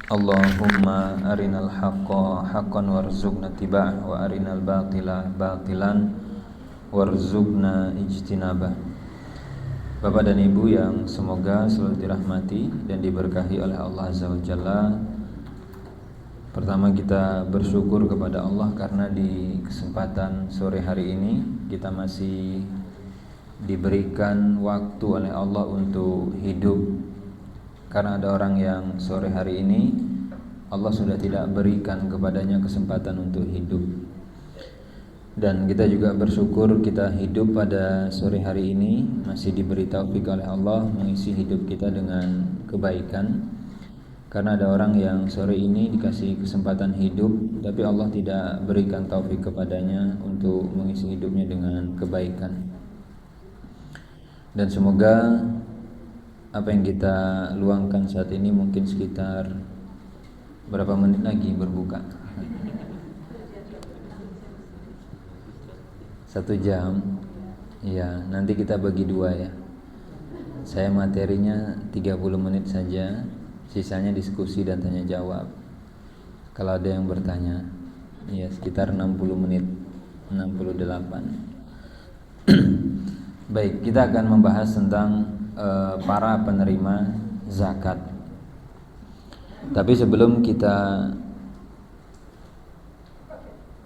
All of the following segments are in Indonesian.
Allahumma arinal haqqa haqqan warzuqna tiba'ah wa arinal batila batilan warzuqna ijtinabah. Bapak dan Ibu yang semoga selalu dirahmati dan diberkahi oleh Allah Azza wa Jalla. Pertama, kita bersyukur kepada Allah karena di kesempatan sore hari ini kita masih diberikan waktu oleh Allah untuk hidup. Karena ada orang yang sore hari ini Allah sudah tidak berikan kepadanya kesempatan untuk hidup. Dan kita juga bersyukur kita hidup pada sore hari ini masih diberi taufik oleh Allah mengisi hidup kita dengan kebaikan. Karena ada orang yang sore ini dikasih kesempatan hidup, tapi Allah tidak berikan taufik kepadanya untuk mengisi hidupnya dengan kebaikan. Dan semoga apa yang kita luangkan saat ini mungkin sekitar berapa menit lagi berbuka? 1 jam. Ya, nanti kita bagi 2 ya. Saya materinya 30 menit saja, sisanya diskusi dan tanya jawab. Kalau ada yang bertanya, ya sekitar 60 menit, 68. Baik, kita akan membahas tentang para penerima zakat. Tapi sebelum kita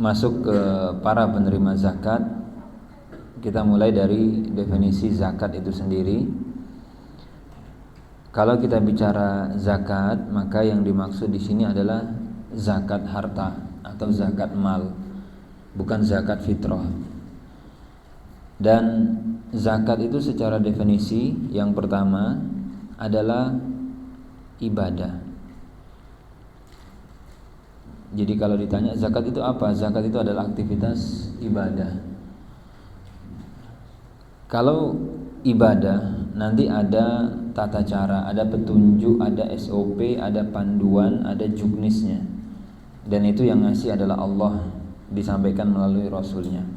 masuk ke para penerima zakat, kita mulai dari definisi zakat itu sendiri. Kalau kita bicara zakat, maka yang dimaksud di sini adalah zakat harta atau zakat mal, bukan zakat fitrah. Dan zakat itu secara definisi yang pertama adalah ibadah. Jadi kalau ditanya zakat itu apa? Zakat itu adalah aktivitas ibadah. Kalau ibadah nanti ada tata cara, ada petunjuk, ada SOP, ada panduan, ada juknisnya. Dan itu yang ngasih adalah Allah, disampaikan melalui Rasulnya.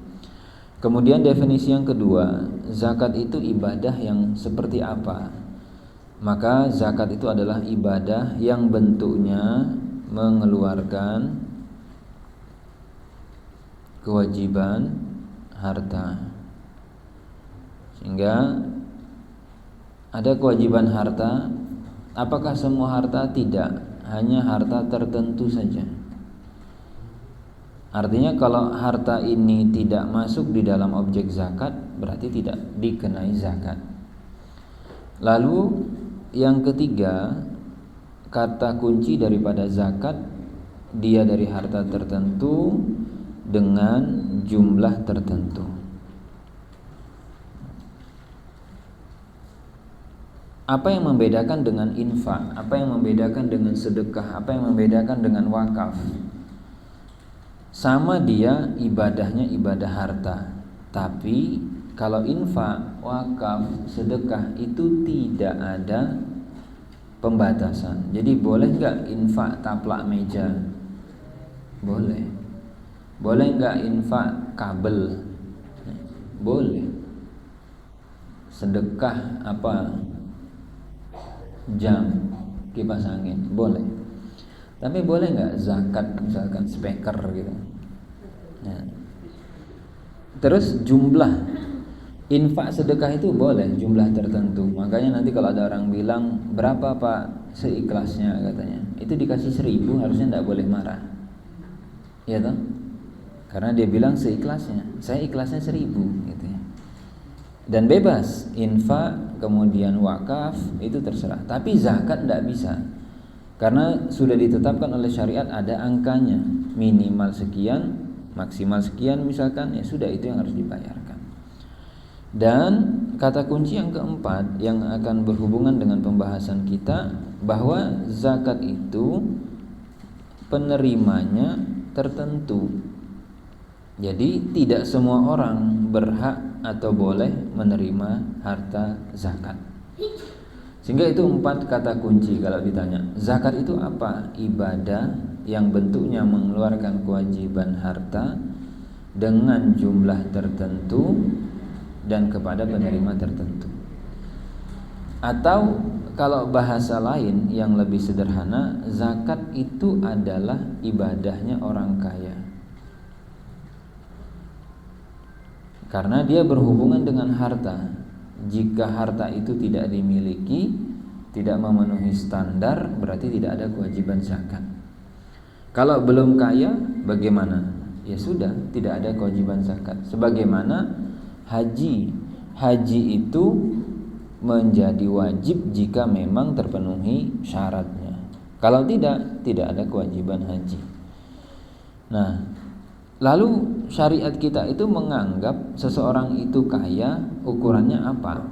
Kemudian definisi yang kedua, zakat itu ibadah yang seperti apa? Maka zakat itu adalah ibadah yang bentuknya mengeluarkan kewajiban harta. Sehingga ada kewajiban harta. Apakah semua harta? Tidak, hanya harta tertentu saja. Artinya kalau harta ini tidak masuk di dalam objek zakat, berarti tidak dikenai zakat. Lalu yang ketiga, kata kunci daripada zakat, dia dari harta tertentu dengan jumlah tertentu. Apa yang membedakan dengan infak? Apa yang membedakan dengan sedekah? Apa yang membedakan dengan wakaf? Sama dia ibadahnya ibadah harta, tapi kalau infak, wakaf, sedekah itu tidak ada pembatasan. Jadi boleh nggak infak taplak meja? Boleh. Boleh nggak infak kabel? Boleh. Sedekah apa? Jam, kipas angin? Boleh. Tapi boleh nggak zakat misalkan speaker gitu? Nah. Terus jumlah infak sedekah itu boleh jumlah tertentu. Makanya nanti kalau ada orang bilang berapa Pak seikhlasnya katanya, itu dikasih 1000 harusnya nggak boleh marah, ya toh? Karena dia bilang seikhlasnya, saya ikhlasnya 1000 gitu ya. Dan bebas infak kemudian wakaf itu terserah. Tapi zakat nggak bisa. Karena sudah ditetapkan oleh syariat ada angkanya, minimal sekian, maksimal sekian misalkan, ya sudah itu yang harus dibayarkan. Dan kata kunci yang keempat yang akan berhubungan dengan pembahasan kita, bahwa zakat itu penerimanya tertentu. Jadi tidak semua orang berhak atau boleh menerima harta zakat. Sehingga itu 4 kata kunci kalau ditanya. Zakat itu apa? Ibadah yang bentuknya mengeluarkan kewajiban harta dengan jumlah tertentu dan kepada penerima tertentu. Atau kalau bahasa lain yang lebih sederhana, zakat itu adalah ibadahnya orang kaya. Karena dia berhubungan dengan harta. Jika harta itu tidak dimiliki, tidak memenuhi standar, berarti tidak ada kewajiban zakat. Kalau belum kaya, bagaimana? Ya sudah, tidak ada kewajiban zakat. Sebagaimana haji. Haji itu menjadi wajib jika memang terpenuhi syaratnya. Kalau tidak ada kewajiban haji. Nah, lalu syariat kita itu menganggap seseorang itu kaya, ukurannya apa?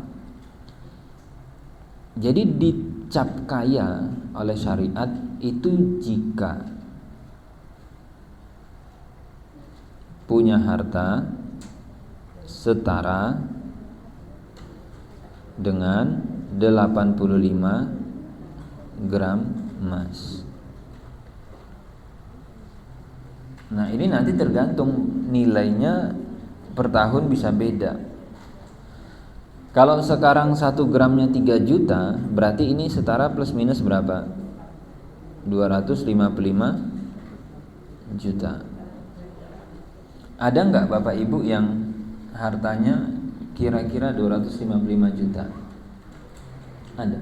Jadi dicap kaya oleh syariat itu jika punya harta setara dengan 85 gram emas. Nah, ini nanti tergantung nilainya per tahun bisa beda. Kalau sekarang 1 gramnya 3 juta, berarti ini setara plus minus berapa? 255 juta. Ada nggak Bapak Ibu yang hartanya kira-kira 255 juta? Ada.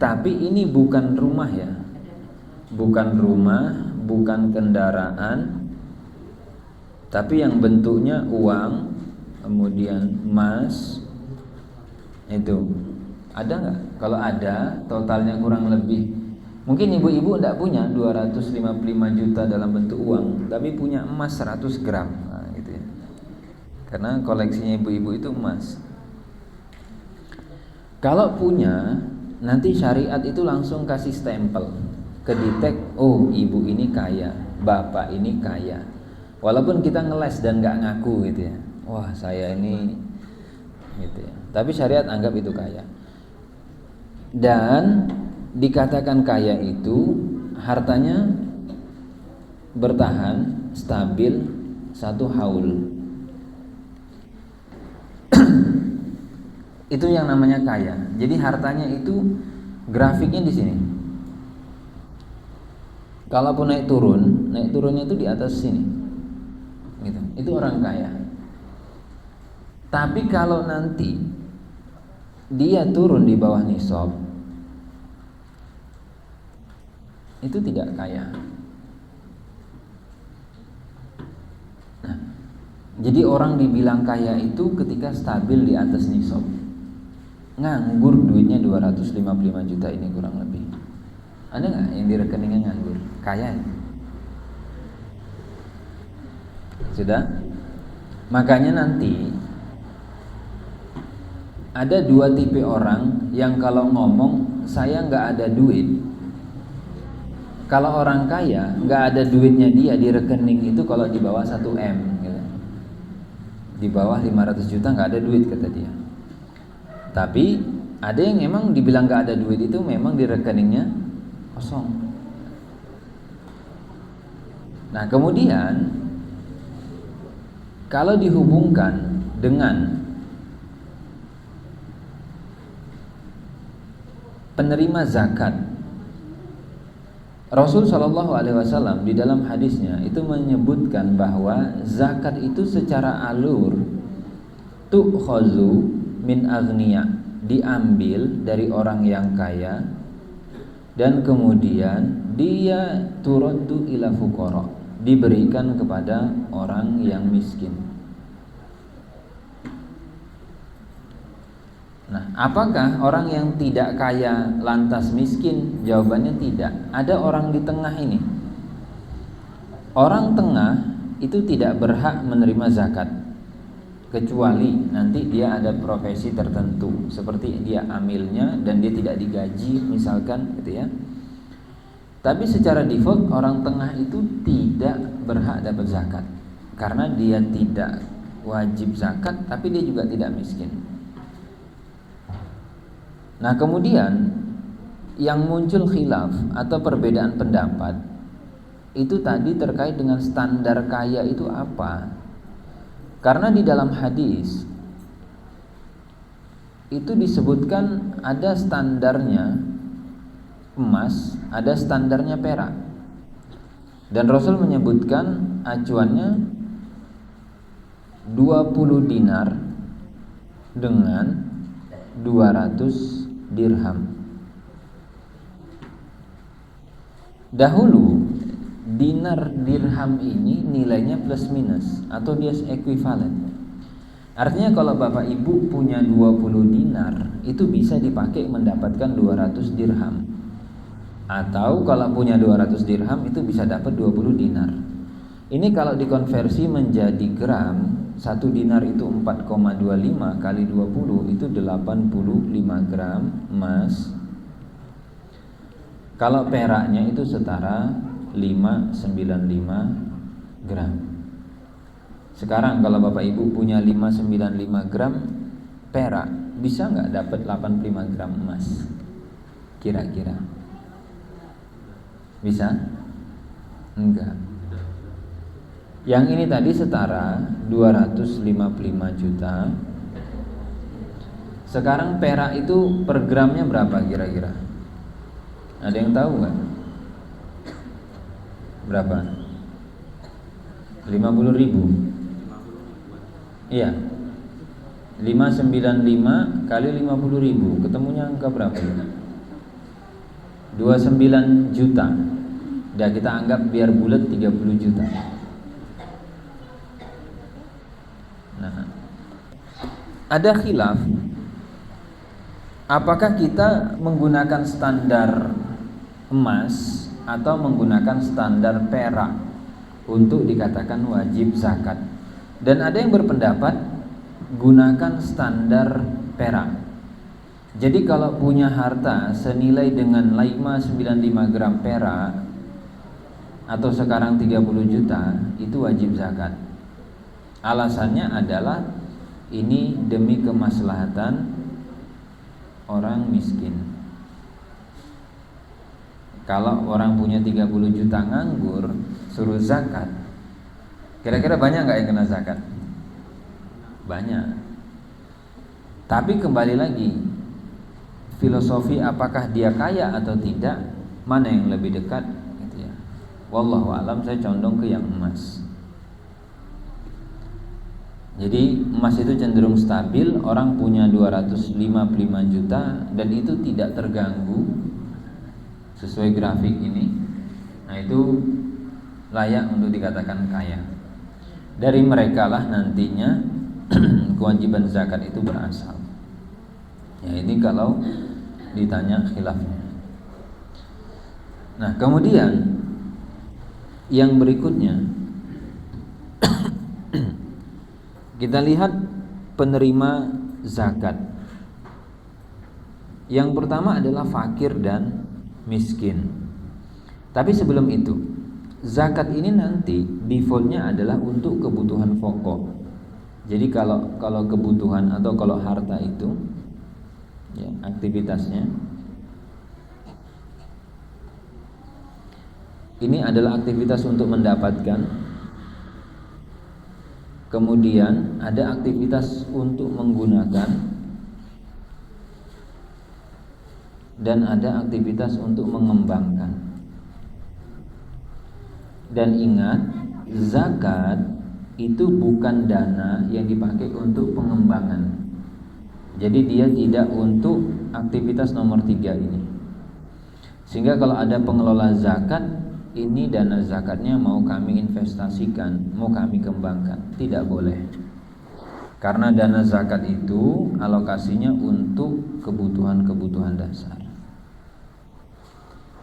Tapi ini bukan rumah ya. Bukan rumah, bukan kendaraan, tapi yang bentuknya uang, kemudian emas. Itu ada nggak? Kalau ada, totalnya kurang lebih, mungkin ibu-ibu tidak punya 255 juta dalam bentuk uang, tapi punya emas 100 gram, nah, gitu ya. Karena koleksinya ibu-ibu itu emas. Kalau punya, nanti syariat itu langsung kasih stempel, kedetek, oh ibu ini kaya, bapak ini kaya. Walaupun kita ngeles dan nggak ngaku gitu ya, wah saya ini, gitu ya. Tapi syariat anggap itu kaya. Dan dikatakan kaya itu hartanya bertahan stabil 1 haul. Itu yang namanya kaya. Jadi hartanya itu grafiknya di sini. Kalaupun naik turunnya itu di atas sini. Gitu. Itu orang kaya. Tapi kalau nanti dia turun di bawah nisab, itu tidak kaya. Nah, jadi orang dibilang kaya itu ketika stabil di atas nisab. Nganggur duitnya 255 juta ini kurang lebih. Ada nggak yang di rekeningnya nganggur? Kaya ya? Sudah? Makanya nanti ada 2 tipe orang yang kalau ngomong saya nggak ada duit. Kalau orang kaya nggak ada duitnya dia di rekening itu kalau di bawah 1 M gitu. Di bawah 500 juta nggak ada duit kata dia. Tapi ada yang memang dibilang nggak ada duit itu memang di rekeningnya kosong. Nah kemudian kalau dihubungkan dengan penerima zakat, Rasul Shallallahu Alaihi Wasallam di dalam hadisnya itu menyebutkan bahwa zakat itu secara alur tu'khazu min aghniya, diambil dari orang yang kaya dan kemudian dia turaddu ila fuqara, diberikan kepada orang yang miskin. Nah, apakah orang yang tidak kaya lantas miskin? Jawabannya tidak. Ada orang di tengah ini. Orang tengah itu tidak berhak menerima zakat, kecuali nanti dia ada profesi tertentu, seperti dia amilnya dan dia tidak digaji misalkan gitu ya. Tapi secara default orang tengah itu tidak berhak dapat zakat, karena dia tidak wajib zakat tapi dia juga tidak miskin. Nah kemudian yang muncul khilaf atau perbedaan pendapat itu tadi terkait dengan standar kaya itu apa. Karena di dalam hadis itu disebutkan ada standarnya emas, ada standarnya perak. Dan Rasul menyebutkan acuannya 20 dinar dengan 200 dirham. Dahulu dinar dirham ini nilainya plus minus atau dia ekuivalen. Artinya kalau Bapak Ibu punya 20 dinar, itu bisa dipakai mendapatkan 200 dirham. Atau kalau punya 200 dirham itu bisa dapat 20 dinar. Ini kalau dikonversi menjadi gram, 1 dinar itu 4,25 kali 20 itu 85 gram emas. Kalau peraknya itu setara 595 gram. Sekarang kalau Bapak Ibu punya 595 gram perak, bisa nggak dapat 85 gram emas? Kira-kira bisa? Enggak. Yang ini tadi setara 255 juta. Sekarang perak itu per gramnya berapa kira-kira? Ada yang tahu nggak? Berapa? 50.000. Iya, 595 kali 50.000, ketemunya angka berapa ya? 29 juta. Dan kita anggap biar bulat 30 juta. Nah, ada khilaf, apakah kita menggunakan standar emas atau menggunakan standar perak untuk dikatakan wajib zakat. Dan ada yang berpendapat gunakan standar perak. Jadi kalau punya harta senilai dengan 595 gram perak atau sekarang 30 juta, itu wajib zakat. Alasannya adalah ini demi kemaslahatan orang miskin. Kalau orang punya 30 juta nganggur, suruh zakat, kira-kira banyak nggak yang kena zakat? Banyak. Tapi kembali lagi, filosofi apakah dia kaya atau tidak, mana yang lebih dekat? Gitu ya. Wallahu alam, saya condong ke yang emas. Jadi emas itu cenderung stabil, orang punya 255 juta dan itu tidak terganggu sesuai grafik ini. Nah, itu layak untuk dikatakan kaya. Dari mereka lah nantinya kewajiban zakat itu berasal. Ya, ini kalau ditanya khilafnya. Nah, kemudian yang berikutnya kita lihat penerima zakat. Yang pertama adalah fakir dan miskin. Tapi sebelum itu, zakat ini nanti defaultnya adalah untuk kebutuhan pokok. Jadi kalau kebutuhan atau kalau harta itu ya, aktivitasnya ini adalah aktivitas untuk mendapatkan, kemudian ada aktivitas untuk menggunakan, dan ada aktivitas untuk mengembangkan. Dan ingat, zakat itu bukan dana yang dipakai untuk pengembangan. Jadi dia tidak untuk aktivitas nomor 3 ini. Sehingga kalau ada pengelola zakat, ini dana zakatnya mau kami investasikan, mau kami kembangkan, tidak boleh. Karena dana zakat itu alokasinya untuk kebutuhan-kebutuhan dasar.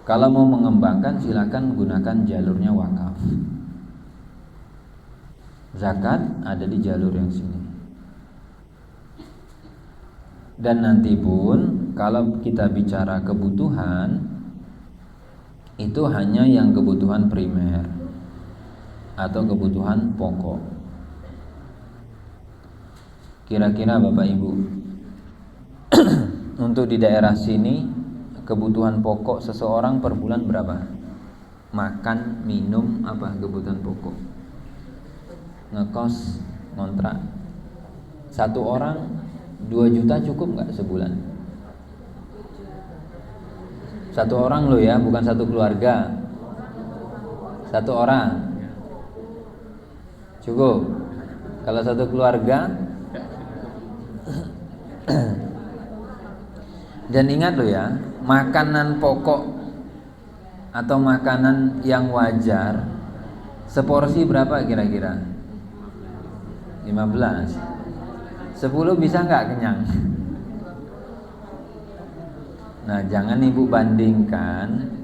Kalau mau mengembangkan, silakan gunakan jalurnya wakaf. Zakat ada di jalur yang sini. Dan nanti pun kalau kita bicara kebutuhan, itu hanya yang kebutuhan primer atau kebutuhan pokok. Kira-kira Bapak Ibu, untuk di daerah sini kebutuhan pokok seseorang per bulan berapa? Makan, minum, apa kebutuhan pokok? Ngekos, ngontrak. Satu orang 2 juta cukup nggak sebulan? Satu orang lo ya, bukan satu keluarga. Satu orang cukup. Kalau satu keluarga. Dan ingat lo ya, makanan pokok atau makanan yang wajar seporsi berapa kira-kira? 15. 10 bisa nggak kenyang? Nah, jangan ibu bandingkan.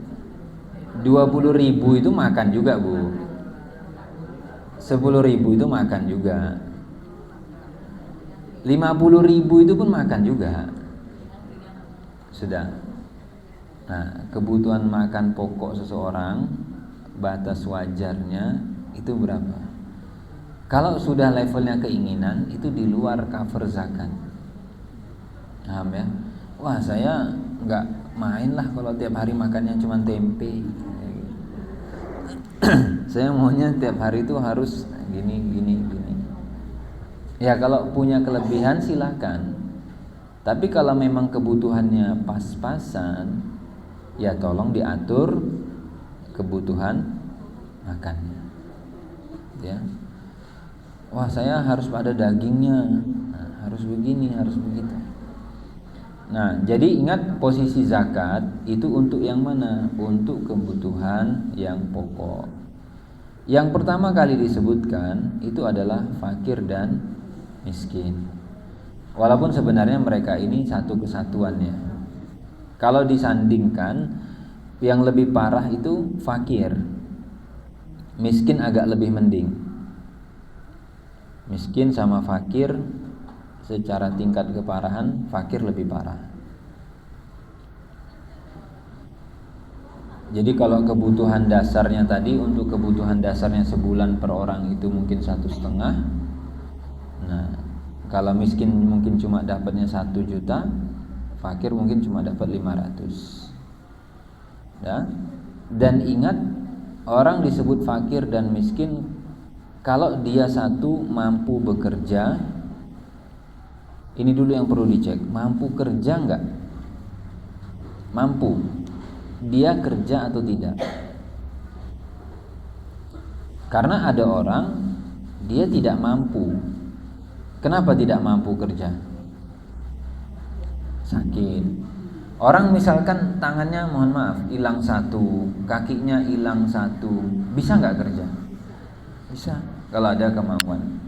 20.000 itu makan juga, Bu. 10.000 itu makan juga. 50.000 itu pun makan juga. Sudah. Nah, kebutuhan makan pokok seseorang, batas wajarnya itu berapa? Kalau sudah levelnya keinginan, itu di luar cover zakat. Paham ya? Wah, saya nggak main lah kalau tiap hari makannya cuma tempe. Saya maunya tiap hari itu harus gini. Ya, kalau punya kelebihan silakan. Tapi kalau memang kebutuhannya pas-pasan, ya tolong diatur kebutuhan makannya. Ya. Wah, saya harus ada dagingnya. Nah, harus begini, harus begitu. Nah, jadi ingat posisi zakat itu untuk yang mana? Untuk kebutuhan yang pokok. Yang pertama kali disebutkan itu adalah fakir dan miskin. Walaupun sebenarnya mereka ini satu kesatuan ya. Kalau disandingkan, yang lebih parah itu fakir. Miskin agak lebih mending. Miskin sama fakir secara tingkat keparahan, fakir lebih parah. Jadi kalau kebutuhan dasarnya tadi, untuk kebutuhan dasarnya sebulan per orang itu mungkin 1,5. Nah, kalau miskin mungkin cuma dapatnya 1 juta, fakir mungkin cuma dapat 500. Ya. Dan ingat, orang disebut fakir dan miskin kalau dia satu mampu bekerja. Ini dulu yang perlu dicek, mampu kerja enggak? Mampu. Dia kerja atau tidak? Karena ada orang dia tidak mampu. Kenapa tidak mampu kerja? Sakit. Orang misalkan tangannya, mohon maaf, hilang 1, kakinya hilang 1, bisa enggak kerja? Bisa, kalau ada kemampuan.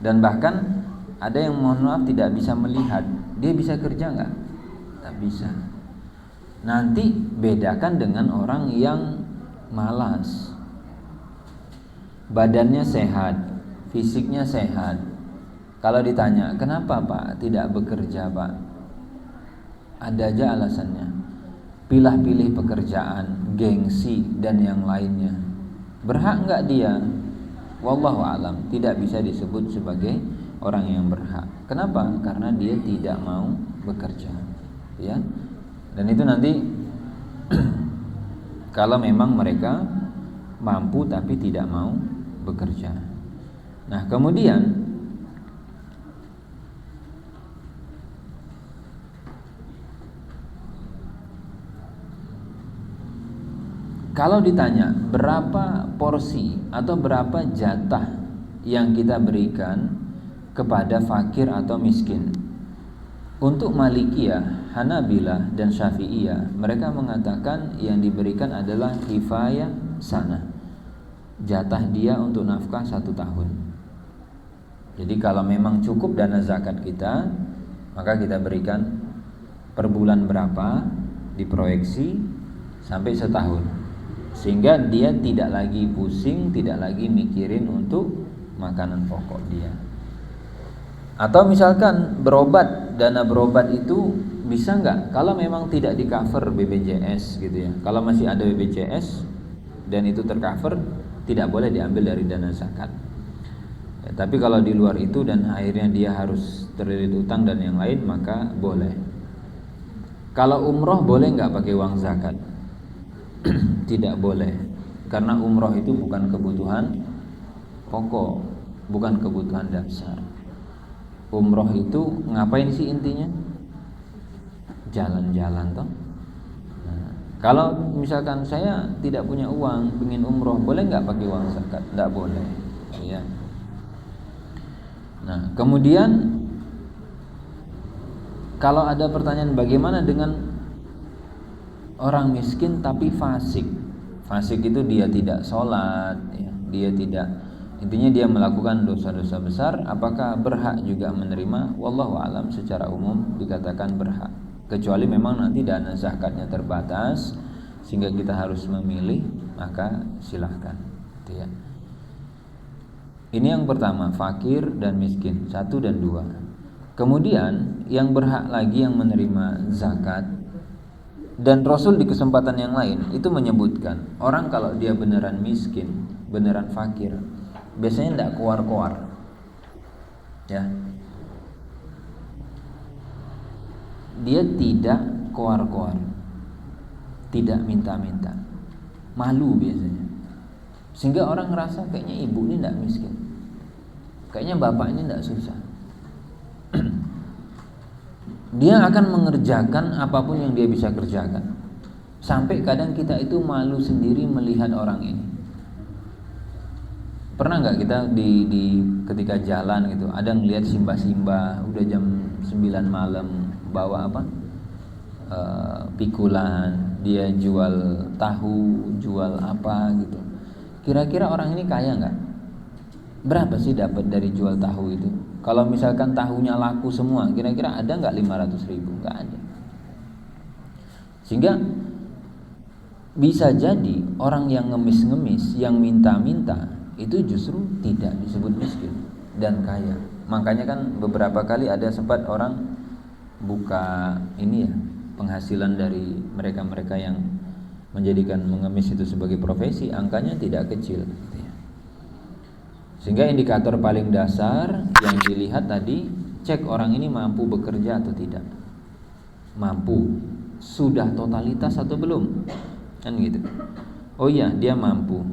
Dan bahkan ada yang mohon maaf tidak bisa melihat, dia bisa kerja enggak? Tak bisa. Nanti bedakan dengan orang yang malas. Badannya sehat, fisiknya sehat. Kalau ditanya, kenapa Pak tidak bekerja Pak? Ada aja alasannya. Pilih-pilih pekerjaan, gengsi dan yang lainnya. Berhak enggak dia? Wallahu alam, tidak bisa disebut sebagai orang yang berhak. Kenapa? Karena dia tidak mau bekerja. Ya. Dan itu nanti kalau memang mereka mampu tapi tidak mau bekerja. Nah, kemudian kalau ditanya berapa porsi atau berapa jatah yang kita berikan kepada fakir atau miskin, untuk Malikiyah, Hanabilah dan Syafi'iyah, mereka mengatakan yang diberikan adalah kifayah sana, jatah dia untuk nafkah 1 tahun. Jadi kalau memang cukup dana zakat kita, maka kita berikan per bulan berapa, diproyeksi sampai setahun, sehingga dia tidak lagi pusing, tidak lagi mikirin untuk makanan pokok dia. Atau misalkan berobat, dana berobat itu bisa nggak? Kalau memang tidak di cover BPJS gitu ya. Kalau masih ada BPJS dan itu tercover, tidak boleh diambil dari dana zakat. Ya, tapi kalau di luar itu dan akhirnya dia harus terlilit utang dan yang lain, maka boleh. Kalau umroh boleh nggak pakai uang zakat? Tidak boleh, karena umroh itu bukan kebutuhan pokok, bukan kebutuhan dasar. Umroh itu ngapain sih intinya? Jalan-jalan toh. Nah, kalau misalkan saya tidak punya uang, pengen umroh, boleh nggak pakai uang zakat? Nggak boleh, ya. Nah, kemudian kalau ada pertanyaan bagaimana dengan orang miskin tapi fasik? Fasik itu dia tidak sholat, ya. Dia tidak, intinya dia melakukan dosa-dosa besar. Apakah berhak juga menerima? Wallahu alam, secara umum dikatakan berhak, kecuali memang nanti dana zakatnya terbatas sehingga kita harus memilih, maka silahkan, ya. Ini yang pertama, fakir dan miskin, 1 dan 2. Kemudian yang berhak lagi yang menerima zakat, dan Rasul di kesempatan yang lain itu menyebutkan orang kalau dia beneran miskin, beneran fakir, biasanya tidak keluar-keluar, ya. Dia tidak keluar-keluar, tidak minta-minta, malu biasanya, sehingga orang ngerasa kayaknya ibu ini tidak miskin, kayaknya bapak ini tidak susah. Dia akan mengerjakan apapun yang dia bisa kerjakan, sampai kadang kita itu malu sendiri melihat orang ini. Pernah nggak kita di ketika jalan gitu, ada ngelihat simba-simba udah jam 9 malam bawa apa, pikulan, dia jual tahu, jual apa gitu. Kira-kira orang ini kaya nggak? Berapa sih dapat dari jual tahu itu? Kalau misalkan tahunya laku semua, kira-kira ada nggak 500.000? Nggak ada. Sehingga bisa jadi orang yang ngemis-ngemis, yang minta-minta, itu justru tidak disebut miskin dan kaya. Makanya kan beberapa kali ada sempat orang buka ini ya, penghasilan dari mereka-mereka yang menjadikan mengemis itu sebagai profesi, angkanya tidak kecil. Sehingga indikator paling dasar yang dilihat tadi, cek orang ini mampu bekerja atau tidak. Mampu, sudah totalitas atau belum, kan gitu. Oh iya, dia mampu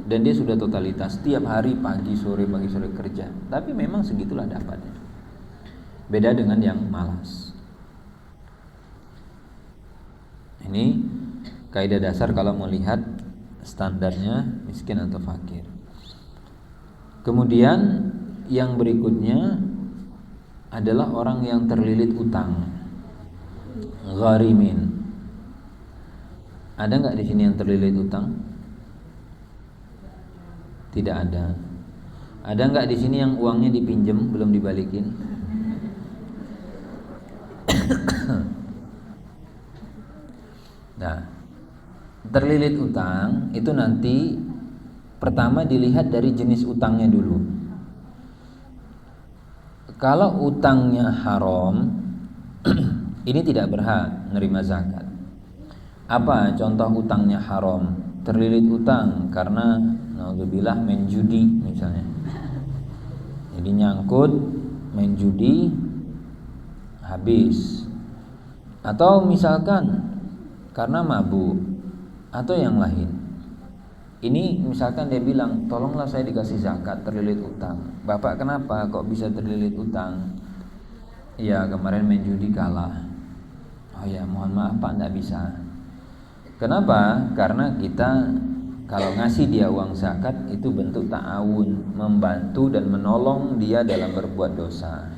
dan dia sudah totalitas, tiap hari pagi sore kerja, tapi memang segitulah dapatnya. Beda dengan yang malas. Ini kaidah dasar kalau melihat standarnya miskin atau fakir. Kemudian yang berikutnya adalah orang yang terlilit utang, gharimin. Ada nggak di sini yang terlilit utang? Tidak ada. Ada nggak di sini yang uangnya dipinjam belum dibalikin? Nah, terlilit utang itu nanti pertama dilihat dari jenis utangnya dulu. Kalau utangnya haram, ini tidak berhak menerima zakat. Apa contoh utangnya haram? Terlilit utang karena naudzubillah main judi misalnya. Jadi nyangkut main judi habis. Atau misalkan karena mabuk atau yang lain. Ini misalkan dia bilang, tolonglah saya dikasih zakat, terlilit utang. Bapak kenapa kok bisa terlilit utang? Ya kemarin main judi kalah. Oh ya mohon maaf Pak, enggak bisa. Kenapa? Karena kita kalau ngasih dia uang zakat itu bentuk ta'awun, membantu dan menolong dia dalam berbuat dosa.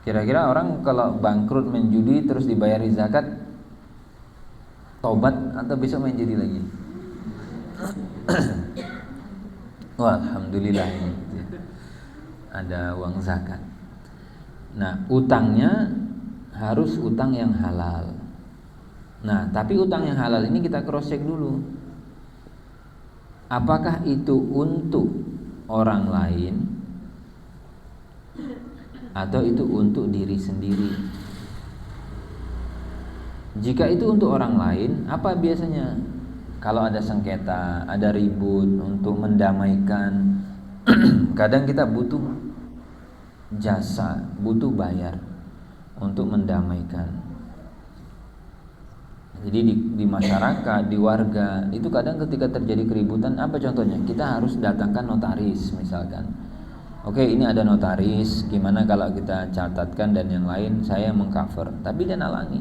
Kira-kira orang kalau bangkrut main judi terus dibayari zakat, tobat atau besok main judi lagi? Wah, alhamdulillah ini ada uang zakat. Nah, utangnya harus utang yang halal. Nah, tapi utang yang halal ini kita cross check dulu. Apakah itu untuk orang lain atau itu untuk diri sendiri? Jika itu untuk orang lain, apa biasanya? Kalau ada sengketa, ada ribut untuk mendamaikan, kadang kita butuh jasa, butuh bayar untuk mendamaikan. Jadi di masyarakat, di warga, itu kadang ketika terjadi keributan, apa contohnya? Kita harus datangkan notaris misalkan. Oke, ini ada notaris, gimana kalau kita catatkan dan yang lain saya mengcover, tapi dia nalangi.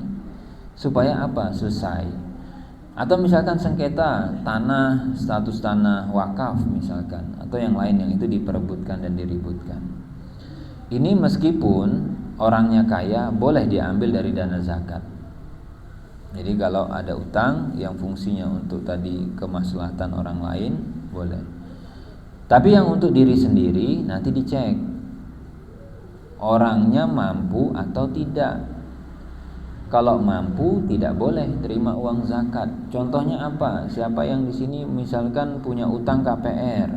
Supaya apa? Selesai. Atau misalkan sengketa tanah, status tanah wakaf misalkan, atau yang lain yang itu diperebutkan dan diributkan. Ini meskipun orangnya kaya, boleh diambil dari dana zakat. Jadi kalau ada utang yang fungsinya untuk tadi kemaslahatan orang lain, boleh. Tapi yang untuk diri sendiri nanti dicek orangnya mampu atau tidak. Kalau mampu tidak boleh terima uang zakat. Contohnya apa? Siapa yang di sini misalkan punya utang KPR,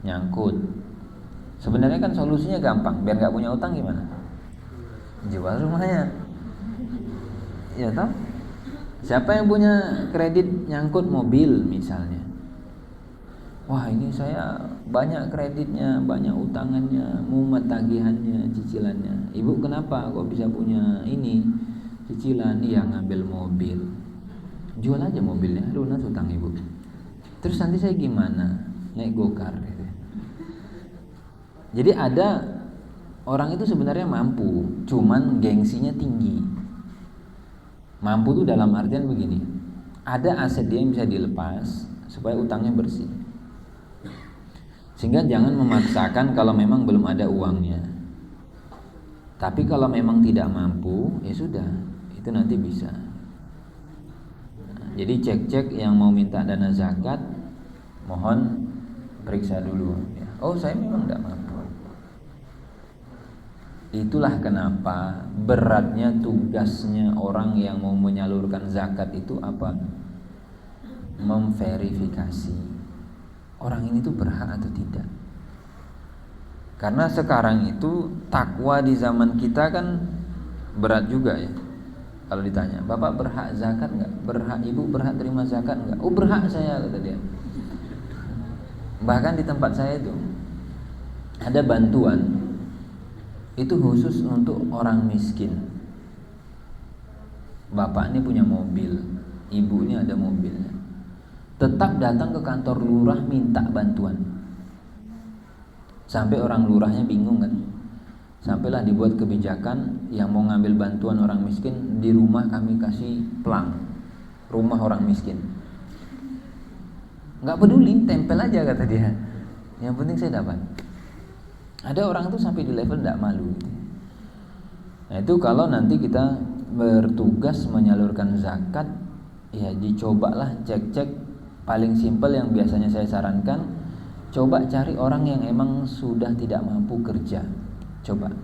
nyangkut. Sebenarnya kan solusinya gampang, biar nggak punya utang gimana? Jual rumahnya. Ya toh? Siapa yang punya kredit nyangkut mobil misalnya? Wah, ini saya banyak kreditnya, banyak utangannya, mumet tagihannya, cicilannya. Ibu kenapa kok bisa punya ini cicilan? Iya, ngambil mobil. Jual aja mobilnya, lunas utang ibu. Terus nanti saya gimana? Naik gokar gitu. Jadi ada orang itu sebenarnya mampu, cuman gengsinya tinggi. Mampu itu dalam artian begini, ada aset dia yang bisa dilepas supaya utangnya bersih. Sehingga jangan memaksakan kalau memang belum ada uangnya. Tapi kalau memang tidak mampu, ya sudah, itu nanti bisa. Jadi cek-cek yang mau minta dana zakat, mohon periksa dulu. Oh, saya memang tidak mampu. Itulah kenapa beratnya tugasnya orang yang mau menyalurkan zakat itu apa? Memverifikasi orang ini tuh berhak atau tidak. Karena sekarang itu takwa di zaman kita kan berat juga ya. Kalau ditanya, Bapak berhak zakat nggak? Berhak, Ibu berhak terima zakat nggak? Oh, berhak saya, kata dia. Bahkan di tempat saya itu ada bantuan itu khusus untuk orang miskin. Bapak ini punya mobil, ibu ini ada mobilnya. Tetap datang ke kantor lurah minta bantuan. Sampai orang lurahnya bingung kan. Sampailah dibuat kebijakan yang mau ngambil bantuan orang miskin di rumah kami kasih pelang. Rumah orang miskin. Nggak peduli, tempel aja kata dia. Yang penting saya dapat. Ada orang tuh sampai di level tidak malu gitu. Nah itu kalau nanti kita bertugas menyalurkan zakat, ya dicobalah cek-cek. Paling simpel yang biasanya saya sarankan, coba cari orang yang emang sudah tidak mampu kerja. Coba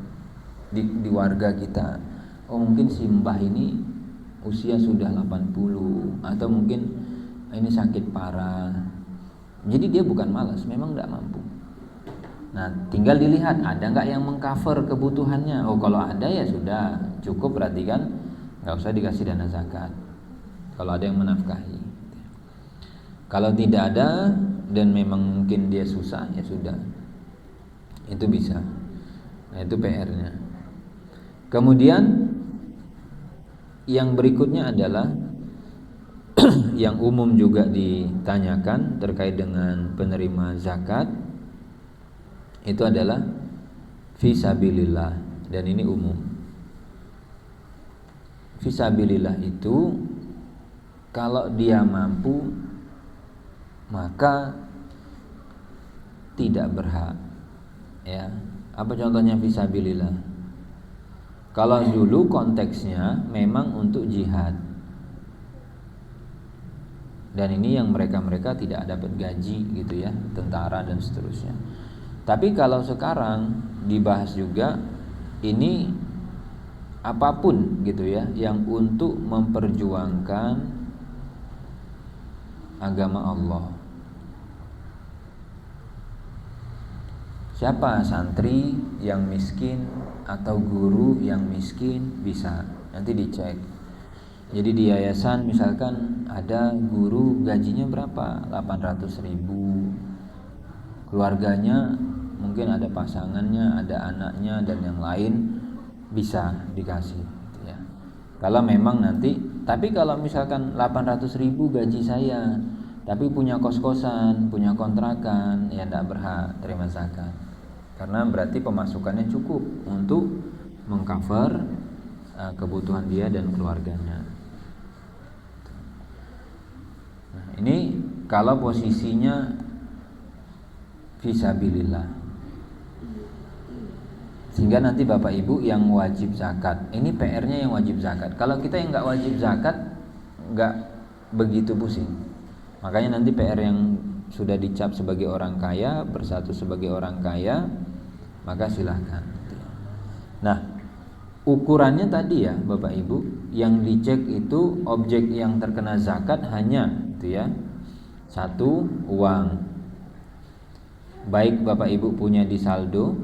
di warga kita, oh mungkin si mbah ini usia sudah 80, atau mungkin ini sakit parah. Jadi dia bukan malas, memang tidak mampu. Nah, tinggal dilihat ada nggak yang mengcover kebutuhannya. Oh, kalau ada ya sudah cukup, berarti kan nggak usah dikasih dana zakat. Kalau ada yang menafkahi. Kalau tidak ada dan memang mungkin dia susah, ya sudah. Itu bisa. Nah, itu PR-nya. Kemudian yang berikutnya adalah yang umum juga ditanyakan terkait dengan penerima zakat. Itu adalah fisabilillah, dan ini umum. Fisabilillah itu kalau dia mampu maka tidak berhak. Ya, apa contohnya fisabilillah? Kalau dulu konteksnya memang untuk jihad, dan ini yang mereka tidak dapat gaji gitu ya, tentara dan seterusnya. Tapi kalau sekarang dibahas juga ini apapun gitu ya yang untuk memperjuangkan agama Allah. Siapa santri yang miskin atau guru yang miskin bisa, nanti dicek. Jadi di yayasan misalkan ada guru gajinya berapa? 800.000. Keluarganya mungkin ada pasangannya, ada anaknya dan yang lain, bisa dikasih gitu ya. Kalau memang nanti, tapi kalau misalkan 800.000 gaji saya, tapi punya kos-kosan, punya kontrakan, ya tidak berhak terima zakat. karena berarti pemasukannya cukup untuk mengcover kebutuhan dia dan keluarganya. Nah, ini kalau posisinya fisabilillah, sehingga nanti bapak ibu yang wajib zakat, ini PR-nya yang wajib zakat. Kalau kita yang nggak wajib zakat, nggak begitu pusing. Makanya nanti PR yang sudah dicap sebagai orang kaya, bersatu sebagai orang kaya, maka silahkan. Nah, ukurannya tadi ya bapak ibu, yang dicek itu objek yang terkena zakat hanya itu ya, satu, uang, baik bapak ibu punya di saldo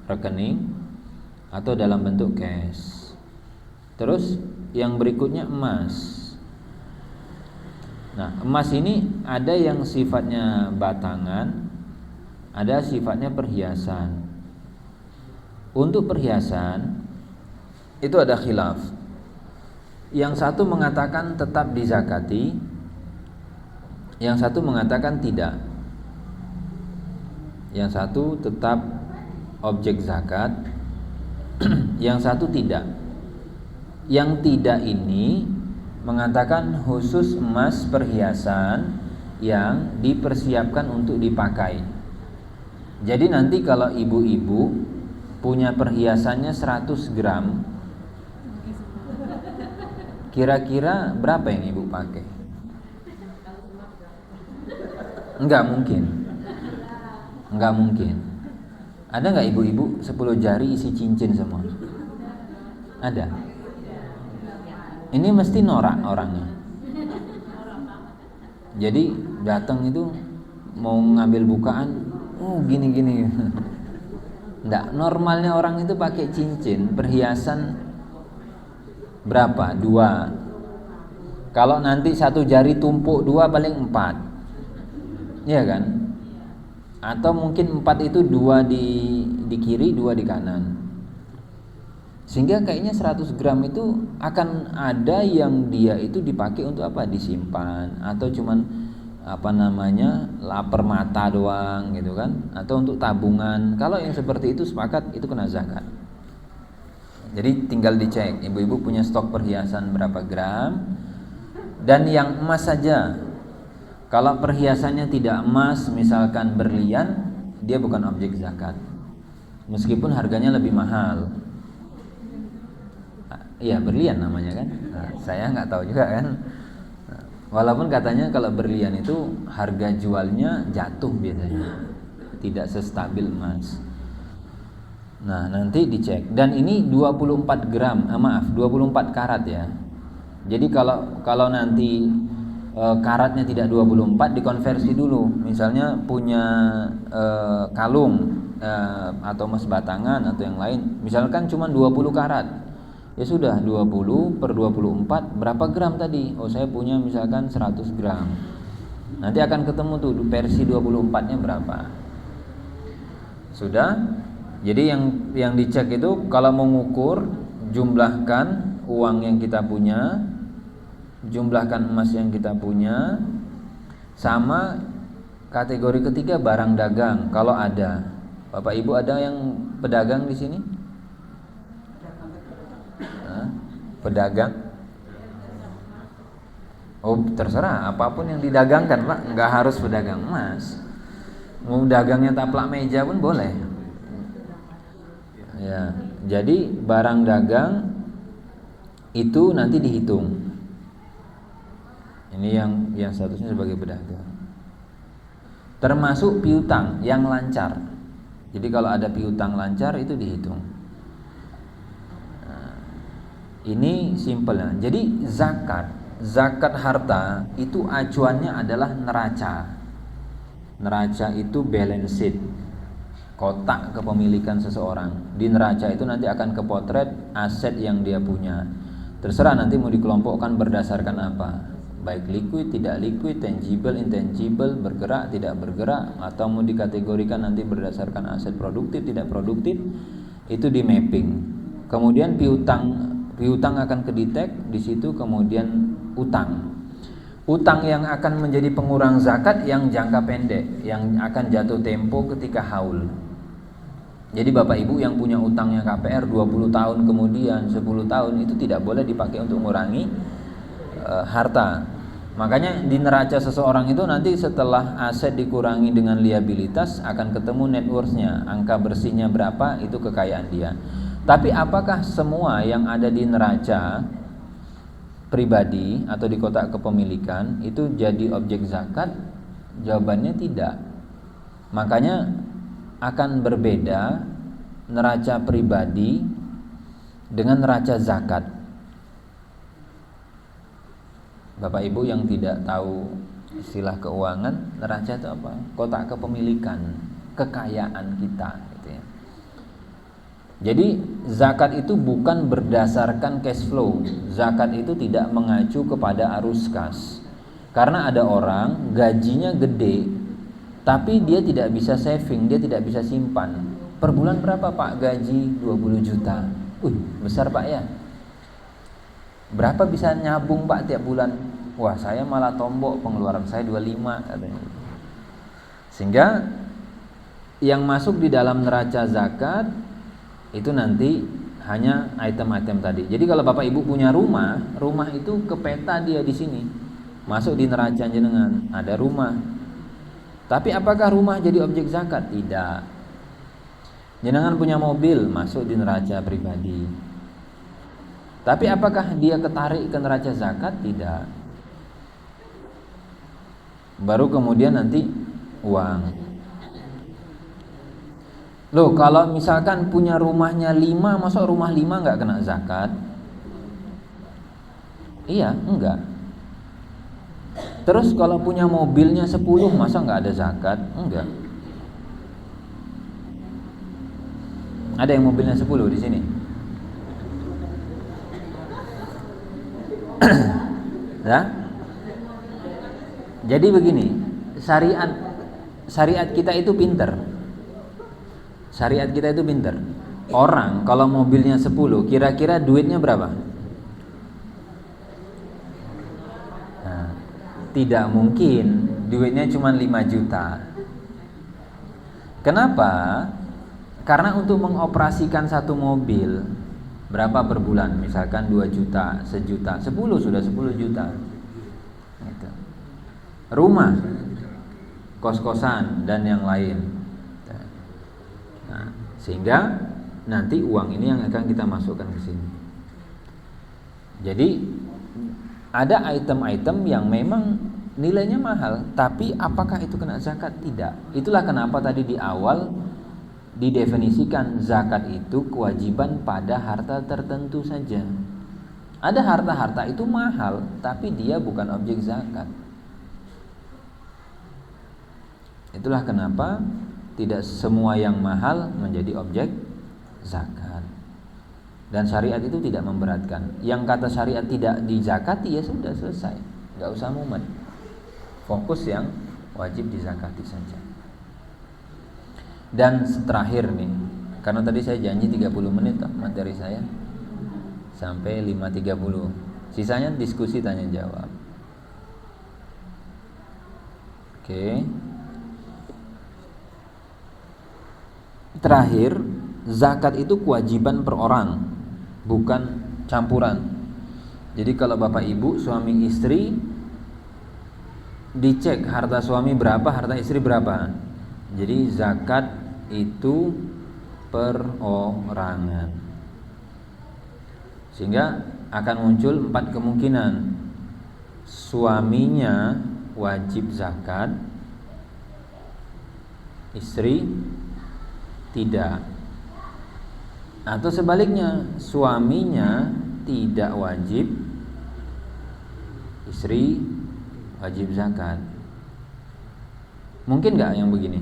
rekening atau dalam bentuk cash. Terus yang berikutnya emas. Nah, emas ini ada yang sifatnya batangan, ada sifatnya perhiasan. Untuk perhiasan itu ada khilaf. Yang satu mengatakan tetap dizakati, yang satu mengatakan tidak. Yang satu tetap objek zakat, yang satu tidak. Yang tidak ini mengatakan khusus emas perhiasan yang dipersiapkan untuk dipakai. Jadi nanti kalau ibu-ibu punya perhiasannya 100 gram, kira-kira berapa yang ibu pakai? Enggak mungkin. Enggak mungkin. Ada enggak ibu-ibu 10 jari isi cincin semua? Ada. Ini mesti norak orangnya. Jadi datang itu mau ngambil bukaan, gini-gini. Enggak, normalnya orang itu pakai cincin, perhiasan berapa? 2. Kalau nanti satu jari tumpuk 2 paling 4. Iya kan? Atau mungkin 4 itu 2 di kiri, 2 di kanan. Sehingga kayaknya 100 gram itu akan ada yang dia itu dipakai untuk apa? Disimpan atau cuman lapar mata doang gitu kan, atau untuk tabungan. Kalau yang seperti itu sepakat itu kena zakat. Jadi tinggal dicek ibu-ibu punya stok perhiasan berapa gram, dan yang emas saja. Kalau perhiasannya tidak emas, misalkan berlian, dia bukan objek zakat meskipun harganya lebih mahal. Iya, berlian namanya kan. Nah, saya nggak tahu juga kan. Walaupun katanya kalau berlian itu harga jualnya jatuh biasanya, tidak sestabil emas. Nah, nanti dicek. Dan ini 24 gram, 24 karat ya. Jadi kalau nanti karatnya tidak 24, dikonversi dulu. Misalnya punya kalung atau emas batangan atau yang lain, misalkan cuma 20 karat. Ya sudah, 20 per 24 berapa gram tadi? Oh, saya punya misalkan 100 gram. Nanti akan ketemu tuh versi 24-nya berapa. Sudah. Jadi yang dicek itu kalau mau ngukur, jumlahkan uang yang kita punya, jumlahkan emas yang kita punya, sama kategori ketiga barang dagang kalau ada. Bapak Ibu ada yang pedagang di sini? Pedagang? Oh, terserah apapun yang didagangkan Pak, nggak harus pedagang emas. Mau dagangnya taplak meja pun boleh. Ya, jadi barang dagang itu nanti dihitung. Ini yang statusnya sebagai pedagang. Termasuk piutang yang lancar. Jadi kalau ada piutang lancar itu dihitung. Ini simpelnya. Jadi zakat harta itu acuannya adalah neraca. Neraca itu balance sheet, kotak kepemilikan seseorang. Di neraca itu nanti akan kepotret aset yang dia punya. Terserah nanti mau dikelompokkan berdasarkan apa, baik liquid, tidak liquid, tangible, intangible, bergerak, tidak bergerak, atau mau dikategorikan nanti berdasarkan aset produktif, tidak produktif. Itu di mapping. Kemudian piutang akan kedetek di situ. Kemudian utang yang akan menjadi pengurang zakat yang jangka pendek, yang akan jatuh tempo ketika haul. Jadi Bapak Ibu yang punya utangnya KPR 20 tahun kemudian 10 tahun itu tidak boleh dipakai untuk mengurangi harta. Makanya di neraca seseorang itu nanti setelah aset dikurangi dengan liabilitas akan ketemu net worth-nya, angka bersihnya berapa, itu kekayaan dia. Tapi apakah semua yang ada di neraca pribadi atau di kotak kepemilikan itu jadi objek zakat? Jawabannya tidak. Makanya akan berbeda neraca pribadi dengan neraca zakat. Bapak Ibu yang tidak tahu istilah keuangan, neraca itu apa? Kotak kepemilikan, kekayaan kita gitu ya. Jadi zakat itu bukan berdasarkan cash flow. Zakat itu tidak mengacu kepada arus kas. Karena ada orang gajinya gede tapi dia tidak bisa saving, dia tidak bisa simpan. Per bulan berapa Pak gaji? 20 juta. Besar Pak ya. Berapa bisa nyabung Pak tiap bulan? Wah, saya malah tombok, pengeluaran saya 25 katanya. Sehingga yang masuk di dalam neraca zakat itu nanti hanya item-item tadi. Jadi kalau Bapak Ibu punya rumah, rumah itu kepeta dia di sini. Masuk di neraca jenengan, ada rumah. Tapi apakah rumah jadi objek zakat? Tidak. Jenengan punya mobil, masuk di neraca pribadi. Tapi apakah dia ketarik ke neraca zakat? Tidak. Baru kemudian nanti uang. Loh, kalau misalkan punya rumahnya 5, masuk rumah 5 nggak kena zakat? Iya, enggak. Terus kalau punya mobilnya 10, masa nggak ada zakat? Enggak. Ada yang mobilnya 10 di sini? Ya? Jadi begini, syariat kita itu pinter. Syariat kita itu pinter. Orang kalau mobilnya 10, kira-kira duitnya berapa? Nah, tidak mungkin duitnya cuma 5 juta. Kenapa? Karena untuk mengoperasikan satu mobil berapa per bulan? Misalkan 2 juta, sejuta, 10 sudah 10 juta. Gitu. Rumah, kos-kosan dan yang lain. Nah, sehingga nanti uang ini yang akan kita masukkan ke sini. Jadi ada item-item yang memang nilainya mahal, tapi apakah itu kena zakat? Tidak. Itulah kenapa tadi di awal didefinisikan zakat itu kewajiban pada harta tertentu saja. Ada harta-harta itu mahal, tapi dia bukan objek zakat. Itulah kenapa tidak semua yang mahal menjadi objek zakat. Dan syariat itu tidak memberatkan. Yang kata syariat tidak dizakati ya sudah selesai, nggak usah mumet. Fokus yang wajib dizakati saja. Dan terakhir nih, karena tadi saya janji 30 menit materi saya sampai 5.30. Sisanya diskusi tanya jawab. Oke. Terakhir, zakat itu kewajiban per orang, bukan campuran. Jadi kalau Bapak Ibu suami istri dicek harta suami berapa, harta istri berapa. Jadi zakat itu perorangan. Sehingga akan muncul 4 kemungkinan. Suaminya wajib zakat, istri tidak. Atau sebaliknya, suaminya tidak wajib, istri wajib zakat. Mungkin nggak yang begini?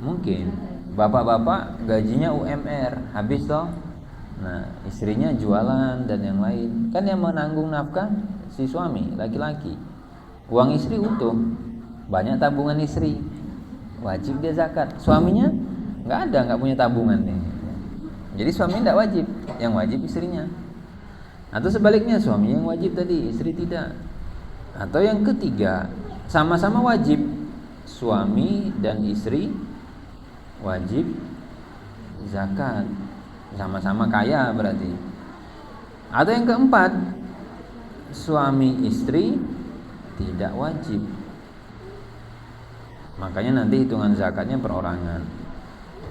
Mungkin. Bapak-bapak gajinya UMR, habis toh. Nah, istrinya jualan dan yang lain. Kan yang menanggung nafkah si suami, laki-laki. Uang istri utuh. Banyak tabungan istri. Wajib dia zakat. Suaminya nggak punya tabungan nih. Jadi suami tidak wajib, yang wajib istrinya. Atau sebaliknya, suami yang wajib tadi, istri tidak. Atau yang ketiga, sama-sama wajib, suami dan istri wajib zakat, sama-sama kaya berarti. Atau yang keempat, suami istri tidak wajib. Makanya nanti hitungan zakatnya perorangan.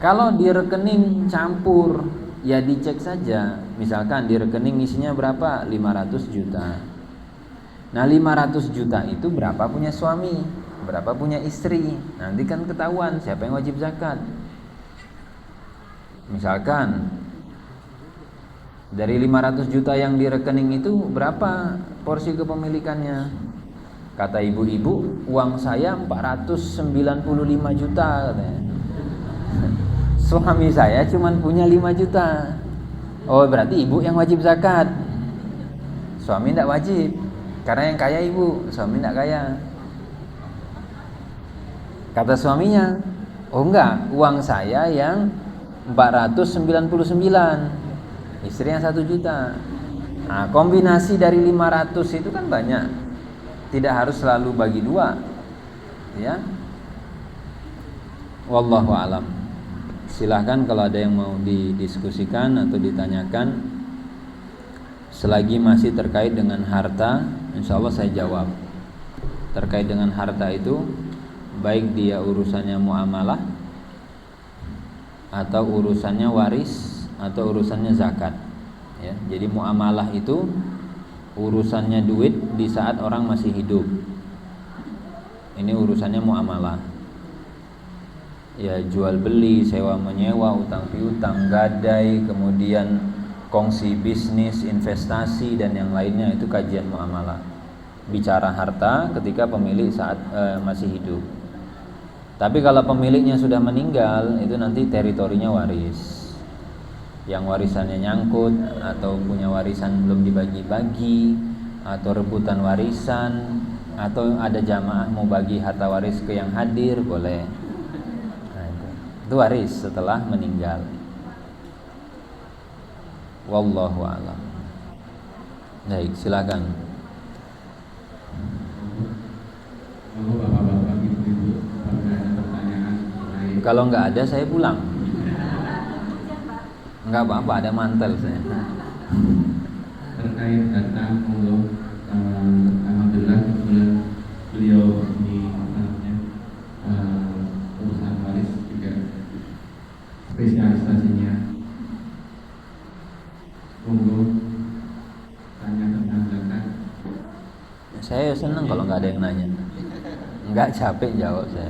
Kalau di rekening campur, ya dicek saja. Misalkan di rekening isinya berapa? 500 juta. Nah 500 juta itu berapa punya suami, berapa punya istri. Nanti kan ketahuan siapa yang wajib zakat. Misalkan dari 500 juta yang di rekening itu berapa porsi kepemilikannya? Kata ibu-ibu, uang saya 495 juta katanya. Suami saya cuma punya 5 juta. Oh berarti ibu yang wajib zakat, suami tidak wajib. Karena yang kaya ibu, suami tidak kaya. Kata suaminya, oh enggak, uang saya yang 499, istri yang 1 juta. Nah, kombinasi dari 500 itu kan banyak. Tidak harus selalu bagi dua. Ya. Wallahu alam. Silahkan kalau ada yang mau didiskusikan atau ditanyakan. Selagi masih terkait dengan harta, insya Allah saya jawab. Terkait dengan harta itu, baik dia urusannya muamalah, atau urusannya waris, atau urusannya zakat. Ya, jadi muamalah itu urusannya duit di saat orang masih hidup. Ini urusannya muamalah. Ya, jual beli, sewa menyewa, utang piutang, gadai, kemudian kongsi bisnis, investasi dan yang lainnya, itu kajian muamalah. Bicara harta ketika pemilik saat masih hidup. Tapi kalau pemiliknya sudah meninggal, itu nanti teritorinya waris. Yang warisannya nyangkut, atau punya warisan belum dibagi-bagi, atau rebutan warisan, atau ada jamaah mau bagi harta waris ke yang hadir, boleh. Nah, itu waris setelah meninggal. Wallahu a'lam. Baik, silakan. Kalau nggak ada saya pulang. Nggak apa-apa, ada mantel saya. Terkait data monggo, alhamdulillah beliau ini urusan waris juga spesialisasinya. Monggo tanya tentang zakat. Saya senang kalau nggak ada yang nanya. Nggak capek jawab saya.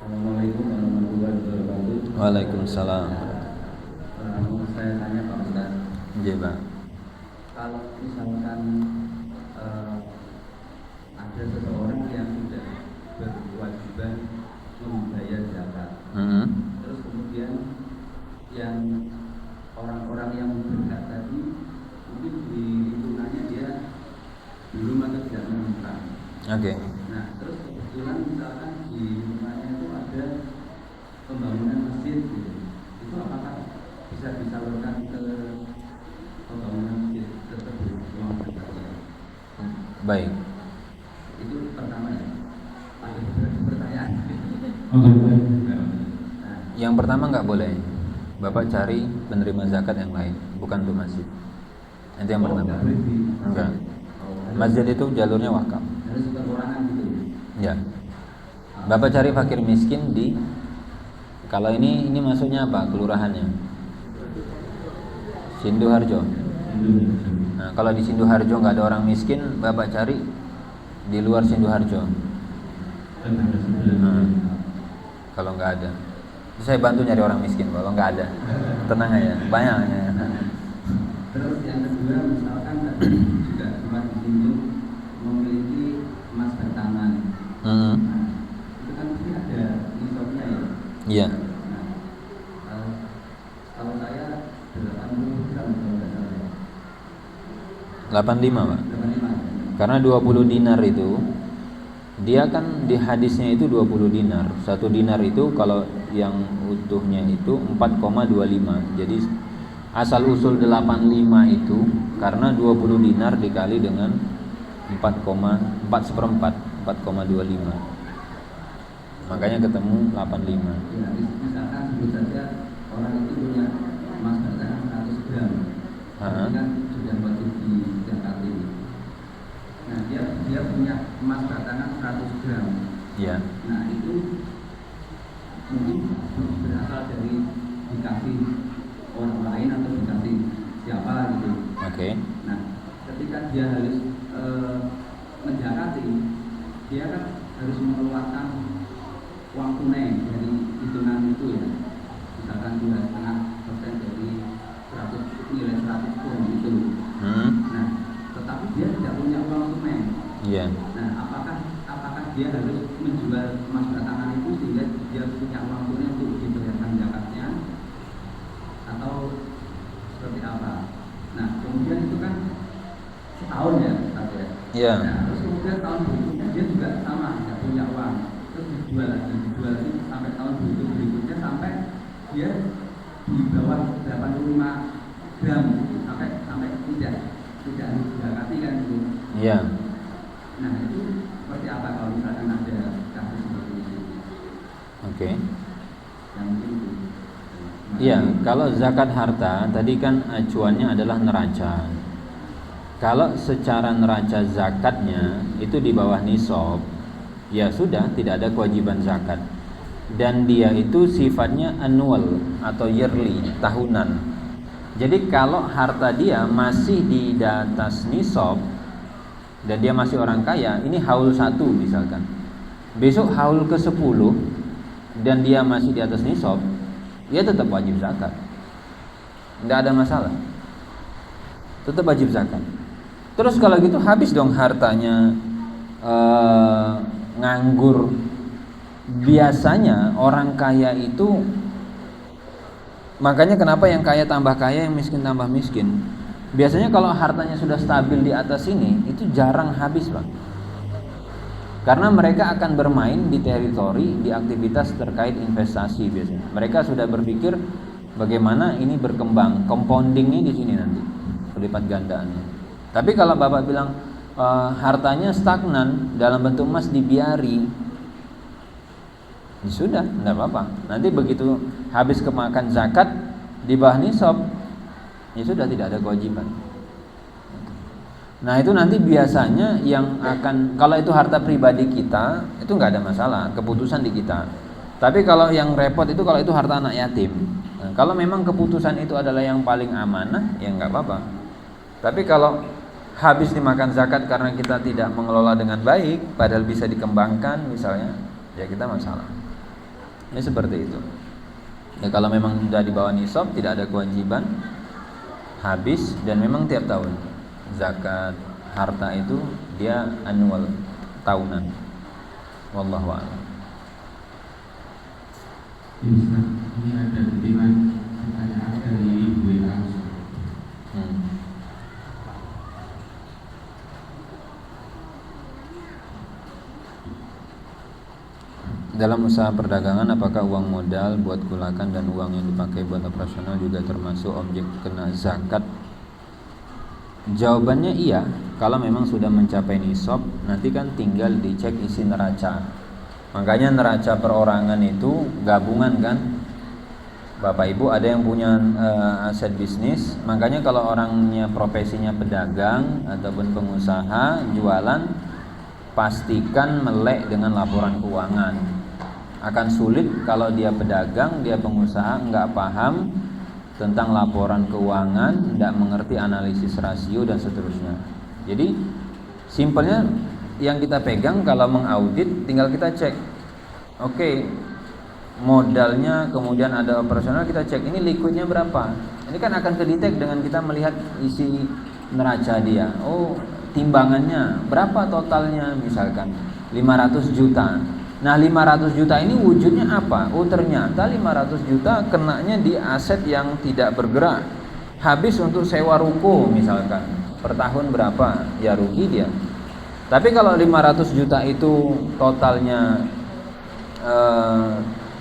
Assalamualaikum warahmatullahi wabarakatuh. Waalaikumsalam. Saya tanya Pak Ustaz. Iya, Pak. Kalau misalkan ada seseorang yang sudah berkewajiban membayar zakat, terus kemudian yang orang-orang yang berhak tadi mungkin di lingkungannya dia belum atau tidak menemukan. Oke. Nah, terus kebetulan misalkan di lingkungannya itu ada pembangunan masjid gitu. Itu apakah bisa disalurkan ke pembangunan masjid tersebut? Baik. Itu pertama ya. Ada beberapa pertanyaan. Yang pertama nggak boleh. Bapak cari penerima zakat yang lain, bukan untuk masjid. Itu yang pertama. Enggak. Masjid itu jalurnya wakaf. Harus perorangan gitu. Ya. Bapak cari fakir miskin di, kalau ini masuknya apa? Kelurahannya Sinduharjo. Nah, kalau di Sinduharjo nggak ada orang miskin, Bapak cari di luar Sinduharjo. Nah, kalau nggak ada, saya bantu nyari orang miskin. Kalau nggak ada, tenang aja, banyak. Terus yang kedua, misalkan juga tempat disinggung memiliki emas batangan. Nah, itu kan pasti ada nisabnya ya. Iya. Nah, kalau saya 80 gram kalau nggak salah. 85, Pak. 85. Karena 20 dinar itu, dia kan di hadisnya itu 20 dinar. 1 dinar itu kalau yang utuhnya itu 4,25. Jadi asal usul 85 itu karena 20 dinar dikali dengan 4,25. Makanya ketemu 85. Ya, misalkan sebut saja orang itu punya emas batangan 100 gram. Ini kan sudah wajib dizakati. Nah, dia punya emas batangan 100 gram. Iya. Nah, itu mungkin berasal dari dikasih orang lain atau dikasih siapa gitu. Oke. Nah, ketika dia harus menzakati, dia kan harus mengeluarkan uang tunai dari hitungan itu ya, misalkan 2,5% dari 100 nilai 100 pun gitu. Nah, tetapi dia tidak punya uang tunai. Iya. Nah, apakah dia harus menjual emas batangan itu sehingga dia punya uang tunai untuk dibayarkan zakatnya, atau seperti apa? Nah, kemudian itu kan setahun ya, Ustaz ya. Iya. Nah, terus kemudian tahun berikutnya dia juga sama, tidak punya uang, terus dijual lagi sampai tahun berikutnya sampai dia di bawah 85 gram gitu, sampai tidak didekati kan gitu. Iya. Nah, itu seperti apa kalau misalkan ada kasus seperti itu? Oke. Yang mungkin itu. Iya, kalau zakat harta tadi kan acuannya adalah neraca. Kalau secara neraca zakatnya itu di bawah nisab, ya sudah tidak ada kewajiban zakat. Dan dia itu sifatnya annual atau yearly, tahunan. Jadi kalau harta dia masih di atas nisab dan dia masih orang kaya, ini haul 1 misalkan. Besok haul ke-10 dan dia masih di atas nisab, dia tetap wajib zakat. Tidak ada masalah. Tetap wajib zakat. Terus kalau gitu habis dong hartanya nganggur. Biasanya orang kaya itu, makanya kenapa yang kaya tambah kaya, yang miskin tambah miskin. Biasanya kalau hartanya sudah stabil di atas ini, itu jarang habis, Pak. Karena mereka akan bermain di teritori, di aktivitas terkait investasi biasanya. Mereka sudah berpikir bagaimana ini berkembang, compoundingnya di sini nanti, pelipat gandaannya. Tapi kalau Bapak bilang hartanya stagnan dalam bentuk emas dibiari, ya sudah, tidak apa-apa. Nanti begitu habis kemakan zakat di bawah nisab, ya sudah tidak ada kewajiban. Nah itu nanti biasanya yang akan, kalau itu harta pribadi kita, itu nggak ada masalah, keputusan di kita. Tapi kalau yang repot itu kalau itu harta anak yatim. Nah, kalau memang keputusan itu adalah yang paling amanah, ya nggak apa-apa. Tapi kalau habis dimakan zakat karena kita tidak mengelola dengan baik, padahal bisa dikembangkan misalnya, ya kita masalah. Ini seperti itu. Ya kalau memang sudah di bawah nisab, tidak ada kewajiban, habis, dan memang tiap tahun zakat harta itu dia annual, tahunan. Wallahu a'lam. Ini ada kutipan pertanyaan dari WA. Dalam usaha perdagangan, apakah uang modal buat gulakan dan uang yang dipakai buat operasional juga termasuk objek kena zakat? Jawabannya iya. Kalau memang sudah mencapai nisab, nanti kan tinggal dicek isi neraca. Makanya neraca perorangan itu gabungan kan. Bapak Ibu ada yang punya aset bisnis, makanya kalau orangnya profesinya pedagang ataupun pengusaha jualan, pastikan melek dengan laporan keuangan. Akan sulit kalau dia pedagang, dia pengusaha nggak paham tentang laporan keuangan, tidak mengerti analisis rasio dan seterusnya. Jadi simpelnya yang kita pegang kalau mengaudit tinggal kita cek. Oke, modalnya kemudian ada operasional, kita cek ini liquidnya berapa. Ini kan akan kedetek dengan kita melihat isi neraca dia. Oh, timbangannya berapa totalnya, misalkan 500 juta. Nah 500 juta ini wujudnya apa? Oh ternyata 500 juta kenanya di aset yang tidak bergerak. Habis untuk sewa ruko misalkan, per tahun berapa? Ya rugi dia. Tapi kalau 500 juta itu totalnya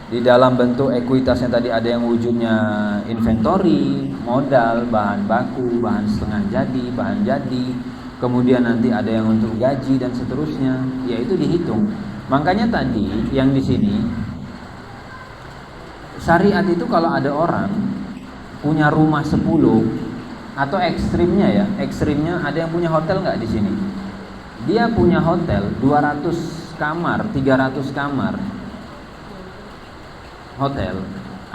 di dalam bentuk ekuitasnya tadi ada yang wujudnya inventory, modal, bahan baku, bahan setengah jadi, bahan jadi, kemudian nanti ada yang untuk gaji dan seterusnya, ya itu dihitung. Makanya tadi yang di sini syariat itu kalau ada orang punya rumah 10 atau ekstrimnya ada yang punya hotel nggak di sini? Dia punya hotel 200 kamar, 300 kamar hotel.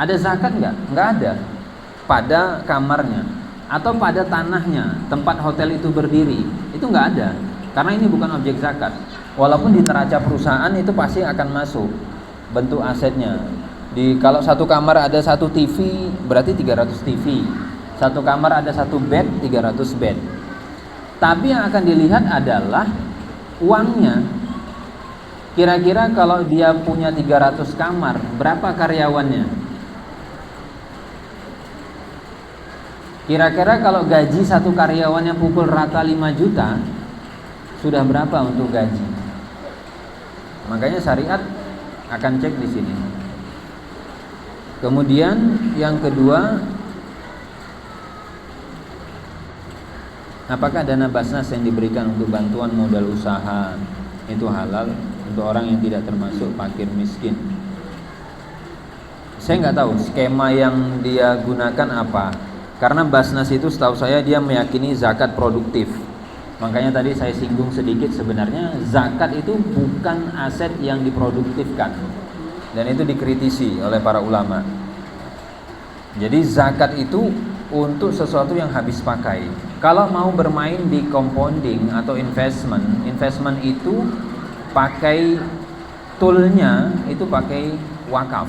Ada zakat nggak? Nggak ada pada kamarnya atau pada tanahnya tempat hotel itu berdiri. Itu nggak ada karena ini bukan objek zakat. Walaupun di neraca perusahaan itu pasti akan masuk bentuk asetnya. Kalau satu kamar ada satu TV berarti 300 TV. Satu kamar ada satu bed 300 bed. Tapi yang akan dilihat adalah uangnya. Kira-kira kalau dia punya 300 kamar, berapa karyawannya? Kira-kira kalau gaji satu karyawannya pukul rata 5 juta, sudah berapa untuk gaji? Makanya syariat akan cek di sini. Kemudian yang kedua, apakah dana Basnas yang diberikan untuk bantuan modal usaha itu halal untuk orang yang tidak termasuk fakir miskin? Saya nggak tahu skema yang dia gunakan apa. Karena Basnas itu setahu saya dia meyakini zakat produktif. Makanya tadi saya singgung sedikit, sebenarnya zakat itu bukan aset yang diproduktifkan. Dan itu dikritisi oleh para ulama. Jadi zakat itu untuk sesuatu yang habis pakai. Kalau mau bermain di compounding atau investment itu pakai toolnya itu pakai wakaf.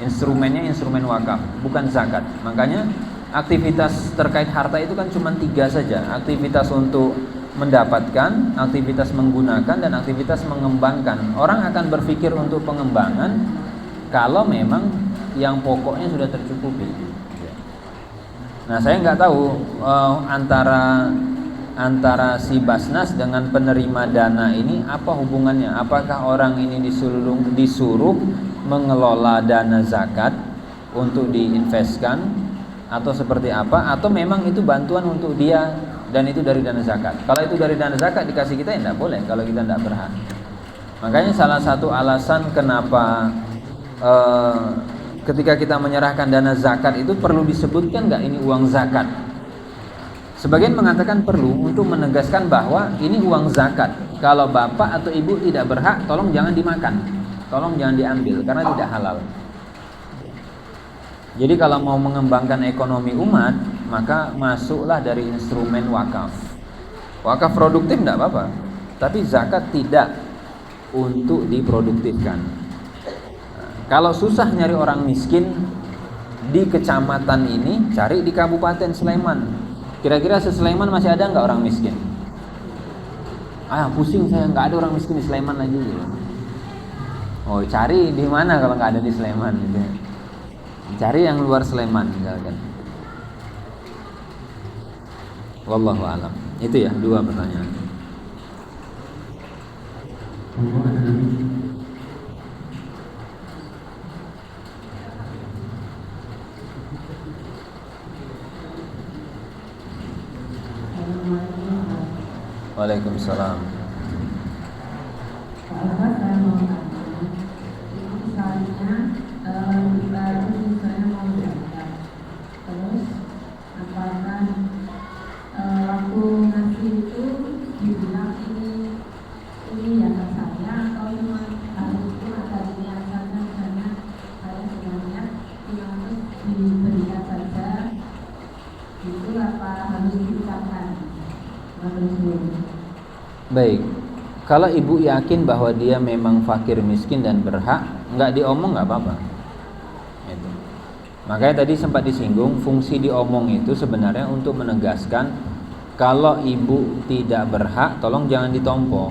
Instrumennya instrumen wakaf, bukan zakat. Makanya aktivitas terkait harta itu kan cuma 3 saja. Aktivitas untuk mendapatkan, aktivitas menggunakan, dan aktivitas mengembangkan. Orang akan berpikir untuk pengembangan kalau memang yang pokoknya sudah tercukupi. Nah, saya nggak tahu antara si Basnas dengan penerima dana ini apa hubungannya. Apakah orang ini disuruh mengelola dana zakat untuk diinvestkan atau seperti apa, atau memang itu bantuan untuk dia dan itu dari dana zakat. Kalau itu dari dana zakat dikasih kita ya tidak boleh kalau kita tidak berhak. Makanya salah satu alasan kenapa ketika kita menyerahkan dana zakat itu perlu disebutkan nggak ini uang zakat. Sebagian mengatakan perlu untuk menegaskan bahwa ini uang zakat. Kalau bapak atau ibu tidak berhak, tolong jangan dimakan, tolong jangan diambil karena tidak halal. Jadi kalau mau mengembangkan ekonomi umat, maka masuklah dari instrumen wakaf. Wakaf produktif tidak apa-apa, tapi zakat tidak untuk diproduktifkan. Kalau susah nyari orang miskin di kecamatan ini, cari di Kabupaten Sleman. Kira-kira se-Sleman masih ada nggak orang miskin? Pusing saya, nggak ada orang miskin di Sleman lagi. Oh, cari di mana kalau nggak ada di Sleman gitu. Cari yang luar Sleman misalkan. Wallahu a'lam. Itu ya 2 pertanyaan. Waalaikumsalam. Baik, kalau ibu yakin bahwa dia memang fakir miskin dan berhak, nggak diomong nggak apa-apa. Itu. Makanya tadi sempat disinggung, fungsi diomong itu sebenarnya untuk menegaskan kalau ibu tidak berhak, tolong jangan ditompo.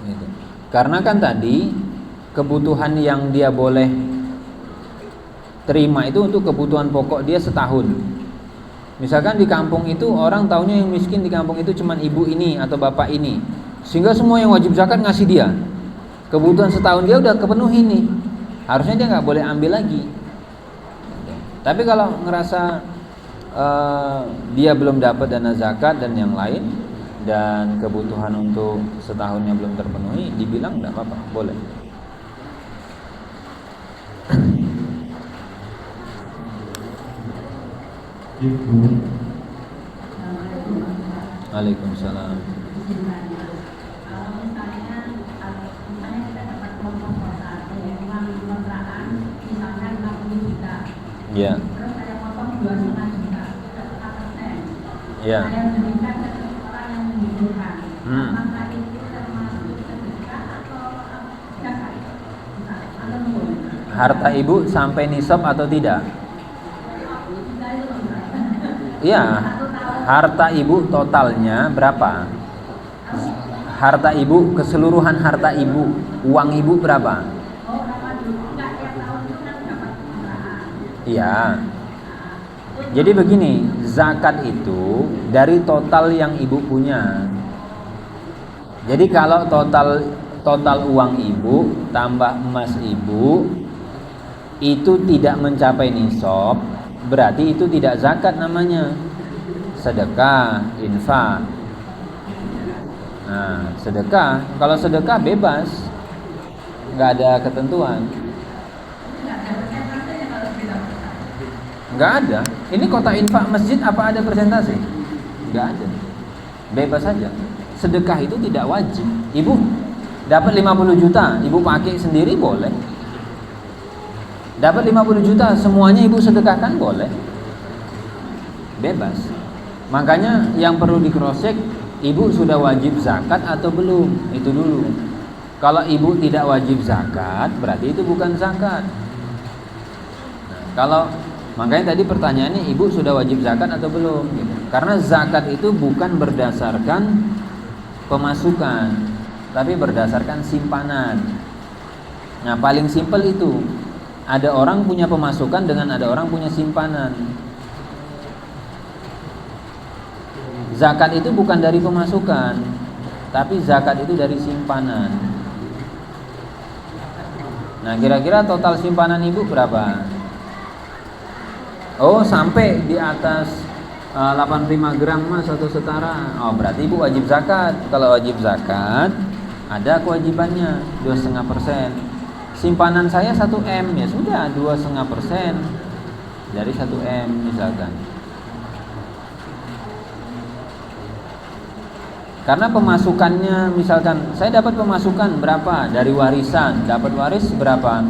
Gitu. Karena kan tadi kebutuhan yang dia boleh terima itu untuk kebutuhan pokok dia setahun. Misalkan di kampung itu orang taunya yang miskin di kampung itu cuma ibu ini atau bapak ini, sehingga semua yang wajib zakat ngasih dia. Kebutuhan setahun dia udah kepenuhi nih, harusnya dia nggak boleh ambil lagi. Tapi kalau ngerasa dia belum dapat dana zakat dan yang lain, dan kebutuhan untuk setahunnya belum terpenuhi, dibilang enggak apa-apa, boleh. Waalaikumsalam. Ya. Ya. Harta ibu sampai nisab atau tidak? Iya. Harta ibu totalnya berapa? Harta ibu, keseluruhan harta ibu, uang ibu berapa? Iya. Jadi begini, zakat itu dari total yang ibu punya. Jadi kalau total uang ibu tambah emas ibu itu tidak mencapai nisab, berarti itu tidak zakat namanya. Sedekah, infak. Nah, sedekah, kalau sedekah bebas, nggak ada ketentuan. Nggak ada. Ini kota infak masjid apa ada persentase? Nggak ada. Bebas saja. Sedekah itu tidak wajib. Ibu dapat 50 juta, ibu pakai sendiri boleh. Dapat 50 juta, semuanya ibu sedekahkan boleh. Bebas. Makanya yang perlu di cross check, ibu sudah wajib zakat atau belum? Itu dulu. Kalau ibu tidak wajib zakat, berarti itu bukan zakat. Nah, makanya tadi pertanyaannya, ibu sudah wajib zakat atau belum? Gitu. Karena zakat itu bukan berdasarkan pemasukan, tapi berdasarkan simpanan. Nah, paling simpel itu, ada orang punya pemasukan dengan ada orang punya simpanan. Zakat itu bukan dari pemasukan, tapi zakat itu dari simpanan. Nah, kira-kira total simpanan ibu berapa? Oh, sampai di atas 85 gram emas atau setara. Oh, berarti ibu wajib zakat. Kalau wajib zakat, ada kewajibannya 2,5%. Simpanan saya 1 M, ya sudah 2,5% dari 1 M misalkan. Karena pemasukannya, misalkan saya dapat pemasukan berapa dari warisan, dapat waris berapa?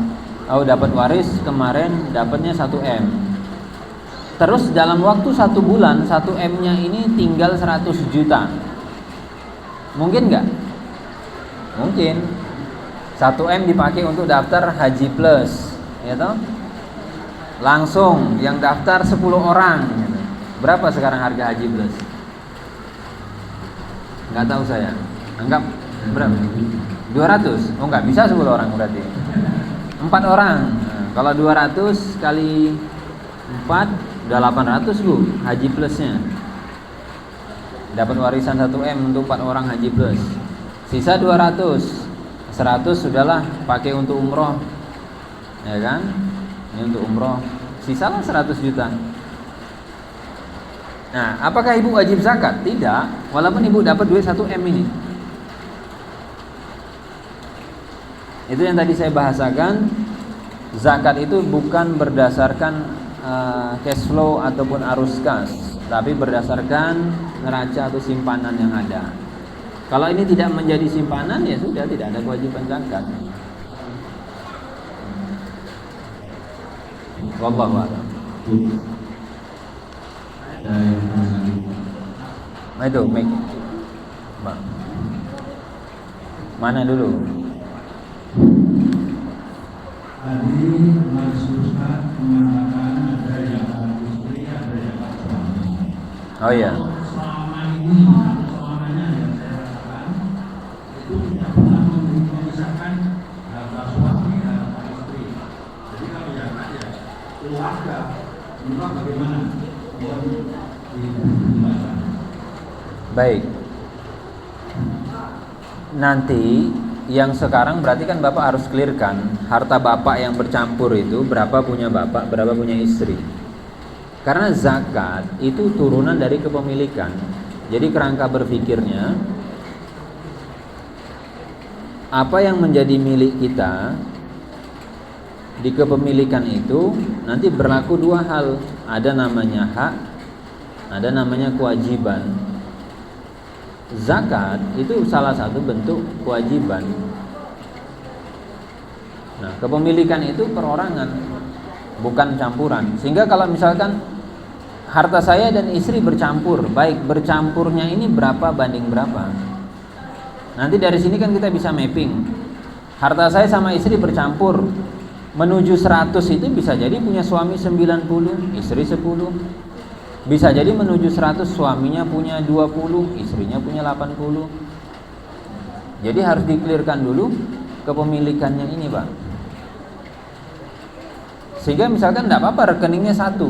Oh, dapat waris kemarin dapatnya 1 M. Terus dalam waktu 1 bulan 1 M-nya ini tinggal 100 juta. Mungkin nggak? Mungkin. 1 M dipakai untuk daftar Haji Plus, ya toh? Langsung yang daftar 10 orang. Berapa sekarang harga Haji Plus? Nggak tahu saya. Anggap berapa? 200. Oh, nggak bisa 10 orang berarti. 4 orang. Nah, kalau 200 kali 4 udah 800 Bu Haji Plusnya. Dapat warisan 1 M untuk 4 orang Haji Plus. Sisa 200. 100 sudahlah pakai untuk umroh. Ya kan? Ini untuk umroh. Sisalah 100 juta. Nah, apakah ibu wajib zakat? Tidak, walaupun ibu dapat duit 1 M ini. Itu yang tadi saya bahasakan. Zakat itu bukan berdasarkan cash flow ataupun arus kas, tapi berdasarkan neraca atau simpanan yang ada. Kalau ini tidak menjadi simpanan, ya sudah tidak ada kewajiban zakat. Wallahu a'lam. Itu mic. Mana dulu? Tadi Mas Ustaz mengatakan ada yang istri, ada yang suami. Oh iya. Selama ini, selamanya yang saya rasakan itu tidak pernah memisahkan harta suami dan harta istri. Jadi kalau yang ada keluarga, menurut bagaimana? Baik. Nanti yang sekarang berarti kan Bapak harus clearkan harta Bapak yang bercampur itu berapa punya Bapak, berapa punya istri. Karena zakat itu turunan dari kepemilikan. Jadi kerangka berpikirnya, apa yang menjadi milik kita di kepemilikan itu nanti berlaku dua hal. Ada namanya hak, ada namanya kewajiban. Zakat itu salah satu bentuk kewajiban. Nah, kepemilikan itu perorangan, bukan campuran. Sehingga kalau misalkan harta saya dan istri bercampur, baik bercampurnya ini berapa banding berapa. Nanti dari sini kan kita bisa mapping. Harta saya sama istri bercampur menuju 100 itu bisa jadi punya suami 90, istri 10. Bisa jadi menuju 100 suaminya punya 20, istrinya punya 80. Jadi harus diklirkan dulu kepemilikannya ini, Pak. Sehingga misalkan enggak apa-apa rekeningnya satu,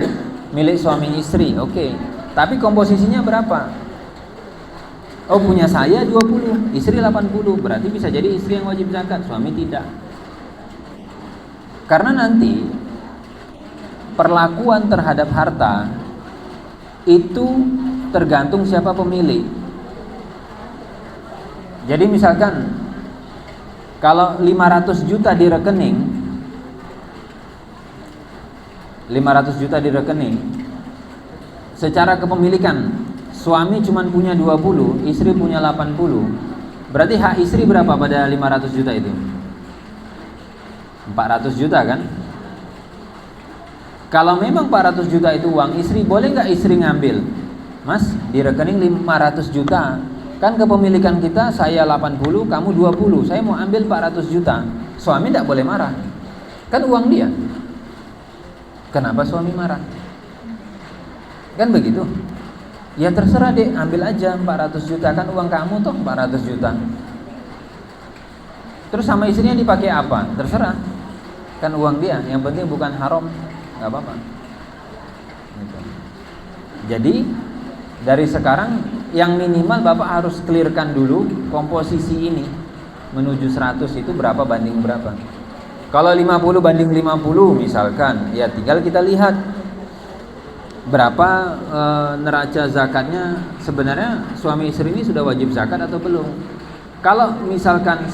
milik suami istri, oke. Tapi komposisinya berapa? Oh, punya saya 20, istri 80. Berarti bisa jadi istri yang wajib zakat, suami tidak. Karena nanti perlakuan terhadap harta itu tergantung siapa pemilik. Jadi misalkan kalau 500 juta di rekening, 500 juta di rekening, secara kepemilikan suami cuma punya 20, istri punya 80. Berarti hak istri berapa pada 500 juta itu? 400 juta kan? Kalau memang 400 juta itu uang istri, boleh nggak istri ngambil? Mas, di rekening 500 juta. Kan kepemilikan kita, saya 80, kamu 20. Saya mau ambil 400 juta. Suami tidak boleh marah. Kan uang dia. Kenapa suami marah? Kan begitu. Ya terserah deh, ambil aja 400 juta. Kan uang kamu toh 400 juta. Terus sama istrinya dipakai apa? Terserah. Kan uang dia, yang penting bukan haram, nggak apa-apa. Jadi dari sekarang yang minimal Bapak harus clearkan dulu komposisi ini menuju 100 itu berapa banding berapa. Kalau 50 banding 50 misalkan, ya tinggal kita lihat berapa neraca zakatnya. Sebenarnya suami istri ini sudah wajib zakat atau belum. Kalau misalkan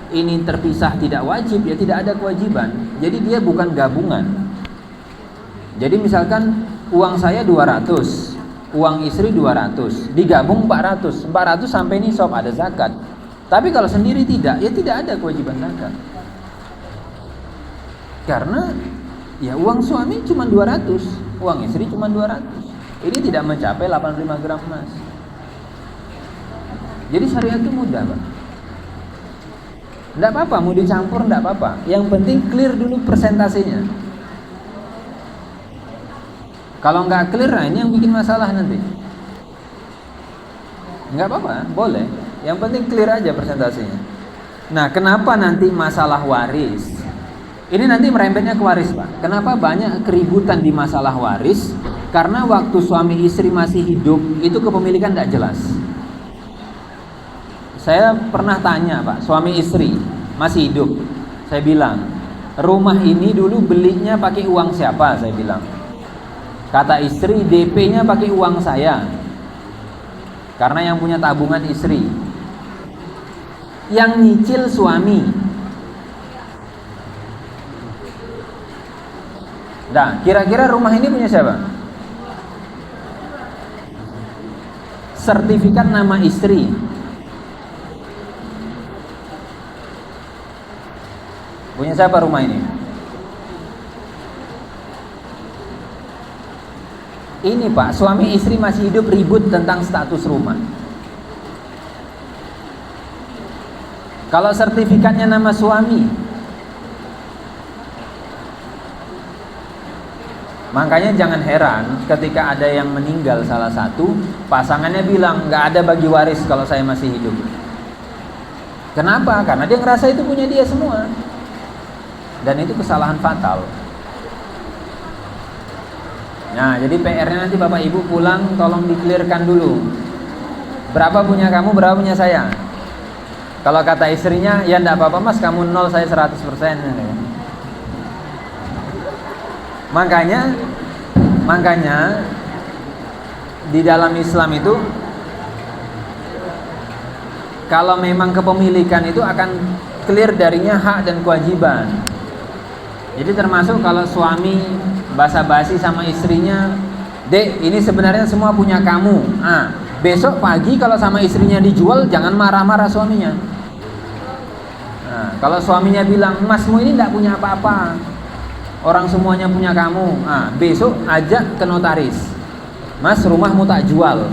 ini terpisah tidak wajib, ya tidak ada kewajiban. Jadi dia bukan gabungan. Jadi misalkan uang saya 200, uang istri 200, digabung 400. 400 sampai nisab ada zakat. Tapi kalau sendiri tidak, ya tidak ada kewajiban zakat. Karena ya uang suami cuma 200, uang istri cuma 200. Ini tidak mencapai 85 gram emas. Jadi syariat itu mudah, Pak. Tidak apa-apa, mau dicampur tidak apa-apa. Yang penting clear dulu persentasenya. Kalau nggak clear, nah ini yang bikin masalah nanti. Nggak apa-apa, boleh. Yang penting clear aja persentasenya. Nah, kenapa nanti masalah waris? Ini nanti merembetnya ke waris, Pak. Kenapa banyak keributan di masalah waris? Karena waktu suami istri masih hidup, itu kepemilikan tidak jelas. Saya pernah tanya, Pak, suami istri masih hidup. Saya bilang, rumah ini dulu belinya pakai uang siapa? Saya bilang. Kata istri, DP-nya pakai uang saya. Karena yang punya tabungan istri. Yang nyicil suami. Nah, kira-kira rumah ini punya siapa? Sertifikat nama istri. Punya siapa rumah ini? Ini, Pak, suami istri masih hidup ribut tentang status rumah. Kalau sertifikatnya nama suami, makanya jangan heran ketika ada yang meninggal salah satu, pasangannya bilang nggak ada bagi waris kalau saya masih hidup. Kenapa? Karena dia ngerasa itu punya dia semua. Dan itu kesalahan fatal. Nah, jadi PR-nya nanti Bapak Ibu pulang tolong diklirkan dulu. Berapa punya kamu, berapa punya saya? Kalau kata istrinya, ya enggak apa-apa Mas, kamu 0, saya 100%. Makanya di dalam Islam itu kalau memang kepemilikan itu akan clear darinya hak dan kewajiban. Jadi termasuk kalau suami basa-basi sama istrinya, "Dek, ini sebenarnya semua punya kamu." Besok pagi kalau sama istrinya dijual, jangan marah-marah suaminya. Kalau suaminya bilang, "Masmu ini tidak punya apa-apa, orang semuanya punya kamu." Besok ajak ke notaris, "Mas, rumahmu tak jual."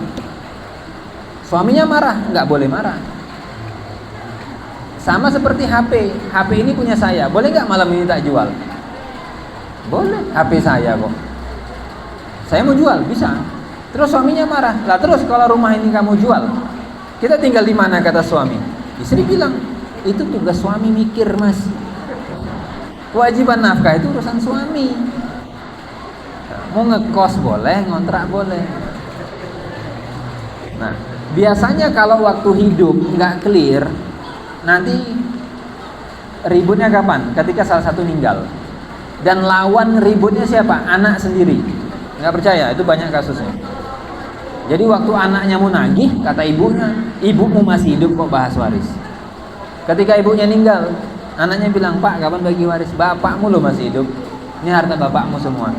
Suaminya marah, nggak boleh marah. Sama seperti HP ini punya saya, boleh nggak malam ini tak jual? Boleh, HP saya kok. Saya mau jual, bisa. Terus suaminya marah, lah terus kalau rumah ini kamu jual, kita tinggal di mana, kata suami? Istri bilang, itu tugas suami mikir, Mas. Kewajiban nafkah itu urusan suami. Mau ngekos boleh, ngontrak boleh. Nah, biasanya kalau waktu hidup nggak clear, nanti ributnya kapan? Ketika salah satu meninggal. Dan lawan ributnya siapa? Anak sendiri. Nggak percaya? Itu banyak kasusnya. Jadi waktu anaknya mau nagih, kata ibunya, "Ibumu masih hidup kok, bahas waris." Ketika ibunya meninggal, anaknya bilang, "Pak, kapan bagi waris?" "Bapakmu lo masih hidup. Ini harta bapakmu semua."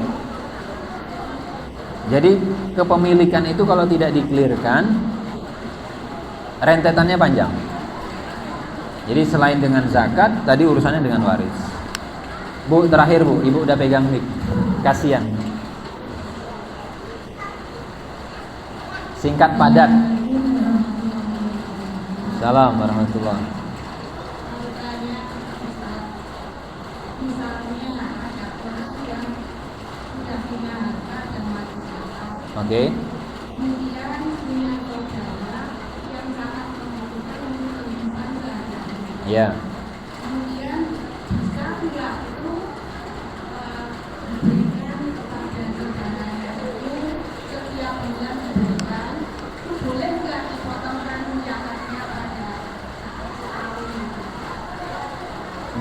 Jadi kepemilikan itu kalau tidak dikelirkan, rentetannya panjang. Jadi selain dengan zakat, tadi urusannya dengan waris. Bu, terakhir Bu, Ibu udah pegang mic. Kasihan. Singkat padat. Salam warahmatullahi. Oke. Ya.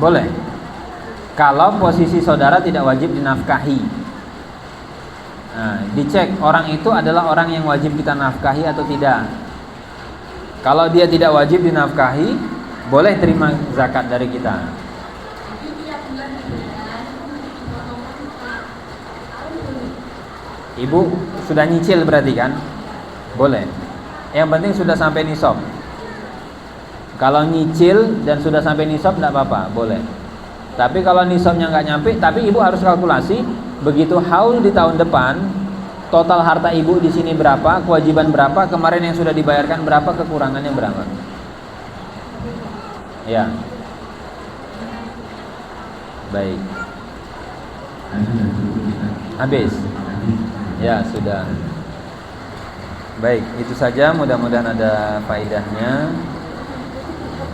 Boleh. Kalau posisi saudara tidak wajib dinafkahi. Dicek orang itu adalah orang yang wajib kita nafkahi atau tidak. Kalau dia tidak wajib dinafkahi, boleh terima zakat dari kita. Ibu sudah nyicil berarti kan? Boleh. Yang penting sudah sampai nisab. Kalau nyicil dan sudah sampai nisab tidak apa-apa, boleh. Tapi kalau nisabnya nggak nyampe, tapi ibu harus kalkulasi begitu haul di tahun depan, total harta ibu di sini berapa, kewajiban berapa, kemarin yang sudah dibayarkan berapa, kekurangannya berapa. Ya. Baik. Habis. Ya, sudah. Baik, itu saja, mudah-mudahan ada faedahnya.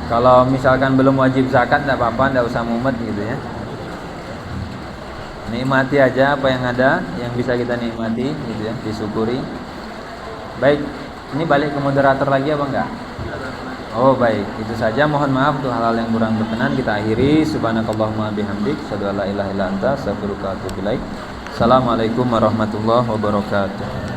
Kalau misalkan belum wajib zakat tidak apa-apa, tidak usah mumet gitu ya. Nikmati aja apa yang ada, yang bisa kita nikmati gitu ya, disyukuri. Baik, ini balik ke moderator lagi apa enggak? Oh baik, itu saja. Mohon maaf untuk hal-hal yang kurang berkenan. Kita akhiri. Subhanakallahumma bihamdik, asyhadu an la ilaha illa anta, astaghfiruka wa atubu ilaik. Assalamualaikum warahmatullahi wabarakatuh.